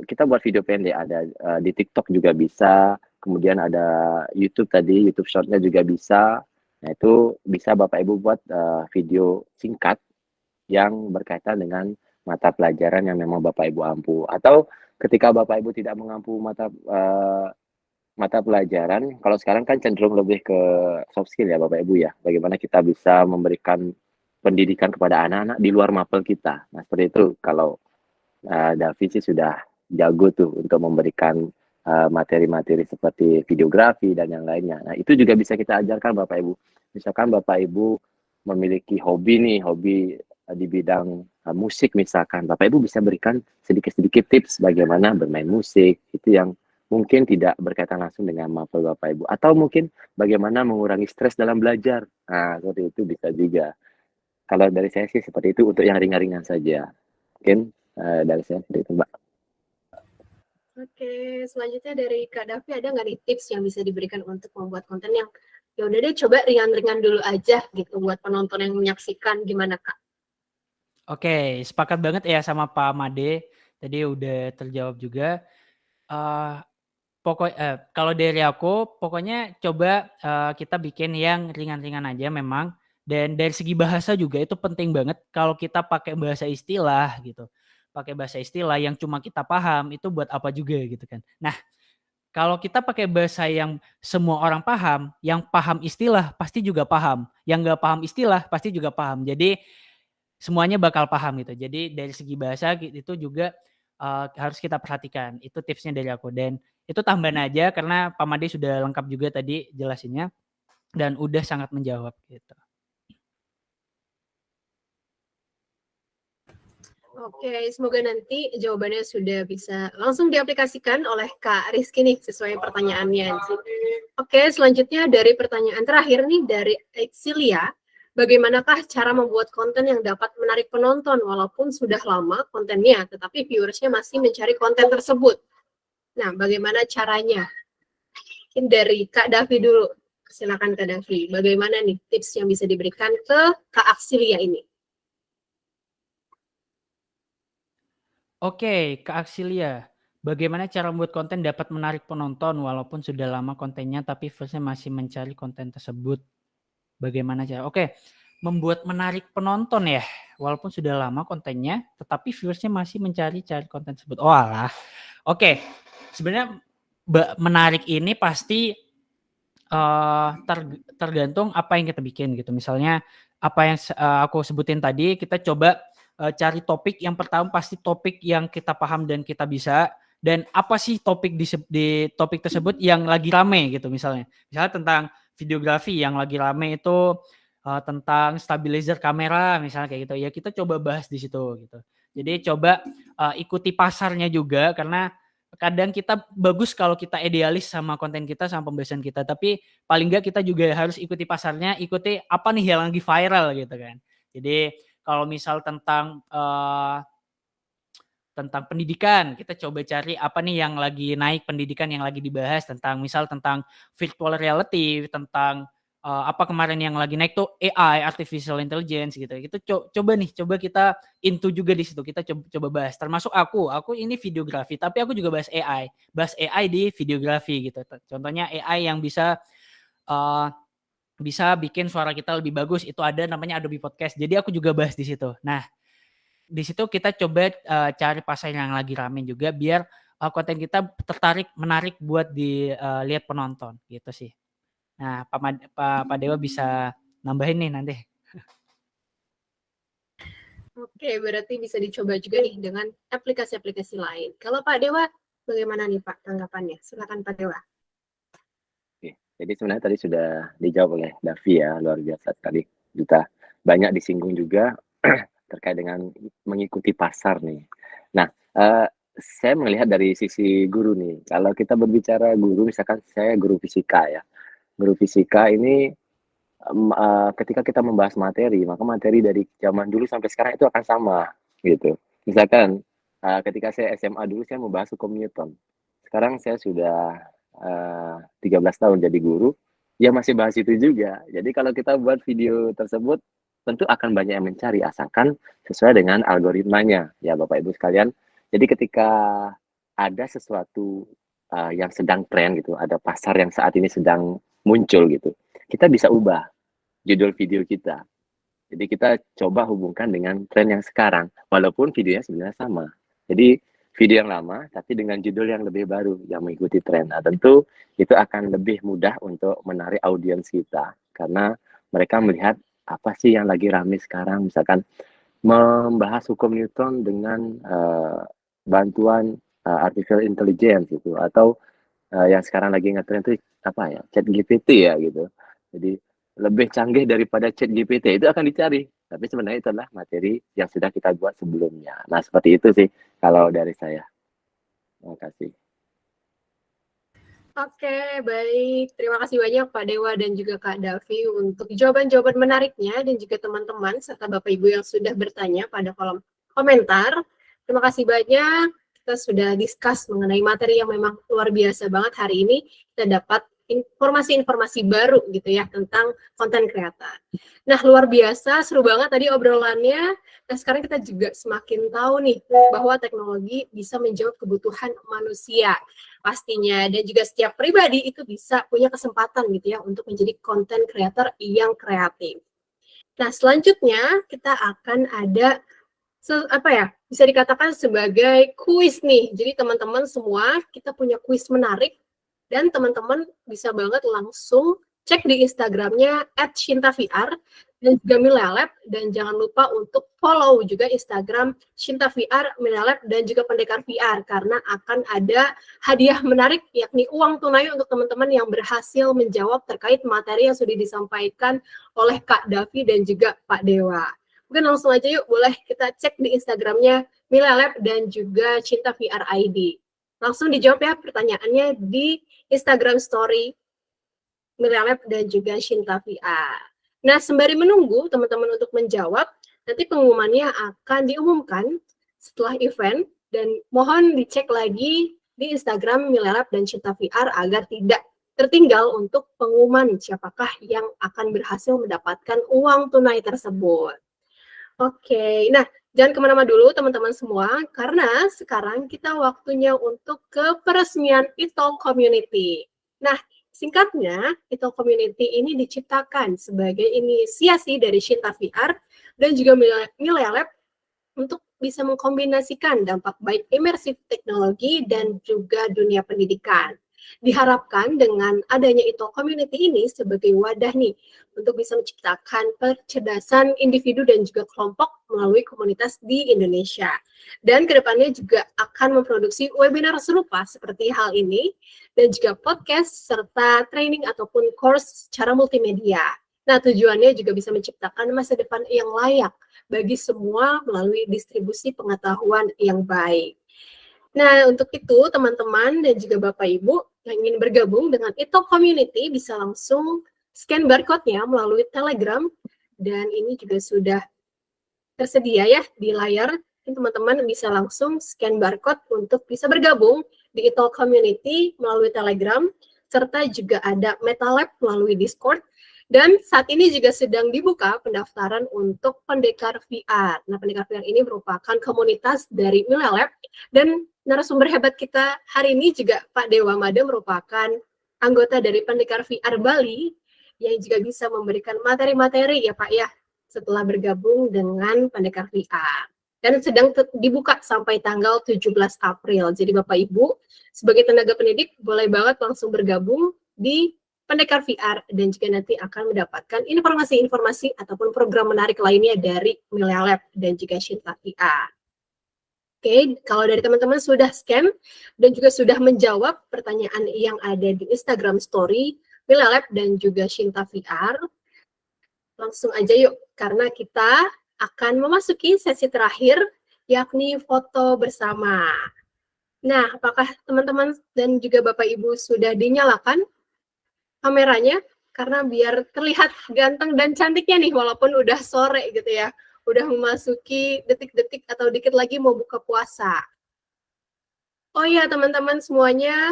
kita buat video pendek, ada di TikTok juga bisa, kemudian ada YouTube tadi, YouTube Short-nya juga bisa. Nah, itu bisa Bapak Ibu buat video singkat yang berkaitan dengan mata pelajaran yang memang Bapak Ibu ampu. Atau ketika Bapak Ibu tidak mengampu mata pelajaran, kalau sekarang kan cenderung lebih ke soft skill ya Bapak Ibu ya. Bagaimana kita bisa memberikan pendidikan kepada anak-anak di luar mapel kita. Nah, seperti itu kalau Davi sih sudah jago tuh untuk memberikan materi-materi seperti videografi dan yang lainnya. Nah, itu juga bisa kita ajarkan Bapak Ibu. Misalkan Bapak Ibu memiliki hobi di bidang musik misalkan. Bapak Ibu bisa berikan sedikit-sedikit tips bagaimana bermain musik. Itu yang mungkin tidak berkaitan langsung dengan mapel Bapak Ibu. Atau mungkin bagaimana mengurangi stres dalam belajar. Nah, seperti itu bisa juga. Kalau dari saya sih seperti itu untuk yang ringan-ringan saja. Mungkin dari saya seperti itu, Mbak. Oke, selanjutnya dari Kak Davi, ada nggak nih tips yang bisa diberikan untuk membuat konten yang ya udah deh coba ringan-ringan dulu aja gitu buat penonton yang menyaksikan, gimana Kak? Oke, sepakat banget ya sama Pak Made. Tadi udah terjawab juga. Kalau dari aku, pokoknya coba kita bikin yang ringan-ringan aja memang. Dan dari segi bahasa juga itu penting banget. Kalau kita pakai bahasa istilah gitu, pakai bahasa istilah yang cuma kita paham, itu buat apa juga gitu kan. Nah, kalau kita pakai bahasa yang semua orang paham, yang paham istilah pasti juga paham, yang nggak paham istilah pasti juga paham. Jadi semuanya bakal paham gitu. Jadi dari segi bahasa itu juga harus kita perhatikan. Itu tipsnya dari aku, dan itu tambahan aja karena Pak Made sudah lengkap juga tadi jelasinnya dan udah sangat menjawab gitu. Oke, semoga nanti jawabannya sudah bisa langsung diaplikasikan oleh Kak Rizky nih sesuai pertanyaannya. Oke, selanjutnya dari pertanyaan terakhir nih dari Exilia. Bagaimanakah cara membuat konten yang dapat menarik penonton walaupun sudah lama kontennya, tetapi viewersnya masih mencari konten tersebut? Nah, bagaimana caranya? Mungkin dari Kak Davi dulu. Silakan Kak Davi. Bagaimana nih tips yang bisa diberikan ke Kak Exilia ini? Oke, Kak Aksilia, bagaimana cara membuat konten dapat menarik penonton walaupun sudah lama kontennya tapi viewersnya masih mencari konten tersebut? Bagaimana cara? Oke, membuat menarik penonton ya, walaupun sudah lama kontennya tetapi viewersnya masih mencari konten tersebut. Oh alah. Oke, sebenarnya menarik ini pasti tergantung apa yang kita bikin gitu. Misalnya apa yang aku sebutin tadi, kita coba cari topik yang pertama pasti topik yang kita paham dan kita bisa, dan apa sih topik di topik tersebut yang lagi rame gitu misalnya. Misalnya tentang videografi yang lagi rame itu tentang stabilizer kamera misalnya kayak gitu. Ya kita coba bahas di situ gitu. Jadi coba ikuti pasarnya juga, karena kadang kita bagus kalau kita idealis sama konten kita sama pembahasan kita, tapi paling enggak kita juga harus ikuti pasarnya, ikuti apa nih yang lagi viral gitu kan. Jadi kalau misal tentang pendidikan, kita coba cari apa nih yang lagi naik pendidikan yang lagi dibahas, tentang misal tentang virtual reality, tentang apa kemarin yang lagi naik tuh AI, artificial intelligence gitu. Itu coba kita into juga di situ. Kita coba bahas. Termasuk aku ini videografi, tapi aku juga bahas AI di videografi gitu. Contohnya AI yang bisa bikin suara kita lebih bagus, itu ada namanya Adobe Podcast. Jadi aku juga bahas di situ. Nah, di situ kita coba cari pasar yang lagi rame juga biar konten kita menarik buat dilihat penonton gitu sih. Nah, Pak Dewa bisa nambahin nih nanti. Oke, berarti bisa dicoba juga nih dengan aplikasi-aplikasi lain. Kalau Pak Dewa, bagaimana nih Pak tanggapannya? Silakan Pak Dewa. Oke, jadi sebenarnya tadi sudah dijawab oleh Davi ya, luar biasa sekali. Kita banyak disinggung juga terkait dengan mengikuti pasar nih. Nah, saya melihat dari sisi guru nih. Kalau kita berbicara guru, misalkan saya guru fisika ya. Guru fisika ini ketika kita membahas materi, maka materi dari zaman dulu sampai sekarang itu akan sama gitu. Misalkan ketika saya SMA dulu saya membahas hukum Newton. Sekarang saya sudah 13 tahun jadi guru, ya masih bahas itu juga. Jadi kalau kita buat video tersebut tentu akan banyak yang mencari asalkan sesuai dengan algoritmanya ya Bapak Ibu sekalian. Jadi ketika ada sesuatu yang sedang tren gitu, ada pasar yang saat ini sedang muncul gitu, kita bisa ubah judul video kita. Jadi kita coba hubungkan dengan tren yang sekarang, walaupun videonya sebenarnya sama. Jadi video yang lama, tapi dengan judul yang lebih baru, yang mengikuti tren. Nah, tentu itu akan lebih mudah untuk menarik audiens kita. Karena mereka melihat apa sih yang lagi rame sekarang. Misalkan membahas hukum Newton dengan bantuan artificial intelligence gitu. Atau yang sekarang lagi ngetren itu apa ya, ChatGPT ya gitu. Jadi lebih canggih daripada ChatGPT itu akan dicari. Tapi sebenarnya itu adalah materi yang sudah kita buat sebelumnya. Nah, seperti itu sih kalau dari saya. Terima kasih. Oke, baik. Terima kasih banyak Pak Dewa dan juga Kak Davi untuk jawaban-jawaban menariknya dan juga teman-teman serta Bapak Ibu yang sudah bertanya pada kolom komentar. Terima kasih banyak. Kita sudah discuss mengenai materi yang memang luar biasa banget hari ini. Kita dapat informasi-informasi baru gitu ya tentang konten kreator. Nah, luar biasa, seru banget tadi obrolannya. Nah, sekarang kita juga semakin tahu nih bahwa teknologi bisa menjawab kebutuhan manusia pastinya, dan juga setiap pribadi itu bisa punya kesempatan gitu ya untuk menjadi content creator yang kreatif. Nah, selanjutnya kita akan ada bisa dikatakan sebagai kuis nih. Jadi teman-teman semua kita punya kuis menarik dan teman-teman bisa banget langsung cek di Instagramnya @shinta_vr dan juga Milelab, dan jangan lupa untuk follow juga Instagram Shinta VR, Milelab, dan juga Pendekar VR karena akan ada hadiah menarik yakni uang tunai untuk teman-teman yang berhasil menjawab terkait materi yang sudah disampaikan oleh Kak Davi dan juga Pak Dewa. Mungkin langsung aja yuk, boleh kita cek di Instagramnya Milelab dan juga Shinta VR ID. Langsung dijawab ya pertanyaannya di Instagram Story Milelab dan juga Shinta VR. Nah, sembari menunggu teman-teman untuk menjawab, nanti pengumumannya akan diumumkan setelah event, dan mohon dicek lagi di Instagram Milelab dan Shinta VR agar tidak tertinggal untuk pengumuman siapakah yang akan berhasil mendapatkan uang tunai tersebut. Oke, nah jangan kemana-mana dulu teman-teman semua, karena sekarang kita waktunya untuk ke peresmian eTalk Community. Nah, singkatnya, eTalk Community ini diciptakan sebagai inisiasi dari Shinta VR dan juga Milelab untuk bisa mengkombinasikan dampak baik imersif teknologi dan juga dunia pendidikan. Diharapkan dengan adanya eTalk Community ini sebagai wadah nih untuk bisa menciptakan kecerdasan individu dan juga kelompok melalui komunitas di Indonesia. Dan kedepannya juga akan memproduksi webinar serupa seperti hal ini, dan juga podcast serta training ataupun course secara multimedia. Nah, tujuannya juga bisa menciptakan masa depan yang layak bagi semua melalui distribusi pengetahuan yang baik. Nah, untuk itu teman-teman dan juga Bapak Ibu yang ingin bergabung dengan eTalk Community bisa langsung scan barcode-nya melalui Telegram, dan ini juga sudah tersedia ya di layar. Teman-teman bisa langsung scan barcode untuk bisa bergabung di eTalk Community melalui Telegram, serta juga ada MetaLab melalui Discord. Dan saat ini juga sedang dibuka pendaftaran untuk Pendekar VR. Nah, Pendekar VR ini merupakan komunitas dari Milelab, dan narasumber hebat kita hari ini juga Pak Dewa Made merupakan anggota dari Pendekar VR Bali yang juga bisa memberikan materi-materi ya Pak ya setelah bergabung dengan Pendekar VR. Dan sedang dibuka sampai tanggal 17 April. Jadi Bapak Ibu sebagai tenaga pendidik boleh banget langsung bergabung di Pendekar VR dan juga nanti akan mendapatkan informasi-informasi ataupun program menarik lainnya dari Milelab dan juga Shinta VR. Oke, kalau dari teman-teman sudah scan dan juga sudah menjawab pertanyaan yang ada di Instagram Story Milelab dan juga Shinta VR, langsung aja yuk, karena kita akan memasuki sesi terakhir, yakni foto bersama. Nah, apakah teman-teman dan juga Bapak Ibu sudah dinyalakan kameranya? Karena biar terlihat ganteng dan cantiknya nih, walaupun udah sore gitu ya. Udah memasuki detik-detik atau dikit lagi mau buka puasa. Oh iya teman-teman semuanya,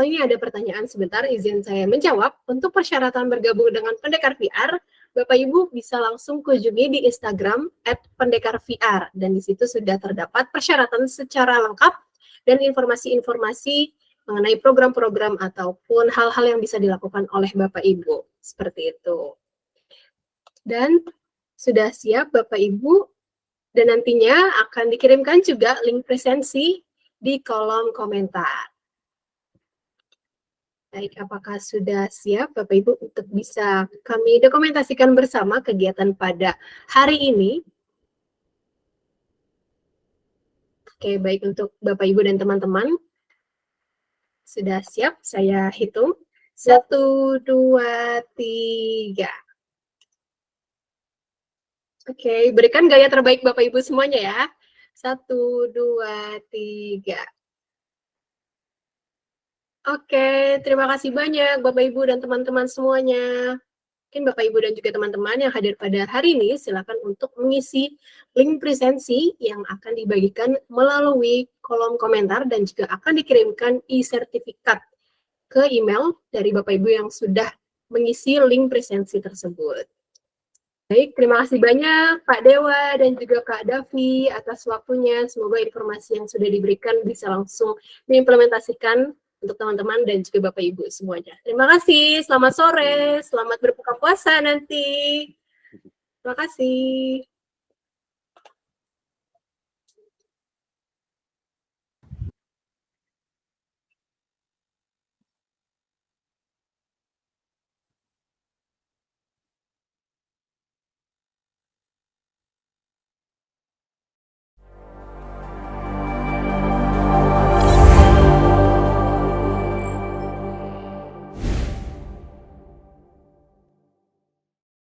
ini ada pertanyaan sebentar, izin saya menjawab. Untuk persyaratan bergabung dengan Pendekar VR, Bapak Ibu bisa langsung kunjungi di Instagram @pendekarVR, dan di situ sudah terdapat persyaratan secara lengkap dan informasi-informasi mengenai program-program ataupun hal-hal yang bisa dilakukan oleh Bapak Ibu. Seperti itu. Dan sudah siap Bapak Ibu, dan nantinya akan dikirimkan juga link presensi di kolom komentar. Baik, apakah sudah siap Bapak Ibu untuk bisa kami dokumentasikan bersama kegiatan pada hari ini? Oke, baik, untuk Bapak Ibu dan teman-teman. Sudah siap? Saya hitung. 1, 2, 3. Oke, berikan gaya terbaik Bapak Ibu semuanya ya. 1, 2, 3. Oke, terima kasih banyak Bapak Ibu dan teman-teman semuanya. Mungkin Bapak Ibu dan juga teman-teman yang hadir pada hari ini, silakan untuk mengisi link presensi yang akan dibagikan melalui kolom komentar dan juga akan dikirimkan e-sertifikat ke email dari Bapak Ibu yang sudah mengisi link presensi tersebut. Baik, terima kasih banyak Pak Dewa dan juga Kak Davi atas waktunya. Semoga informasi yang sudah diberikan bisa langsung diimplementasikan untuk teman-teman dan juga Bapak Ibu semuanya. Terima kasih, selamat sore, selamat berbuka puasa nanti. Terima kasih.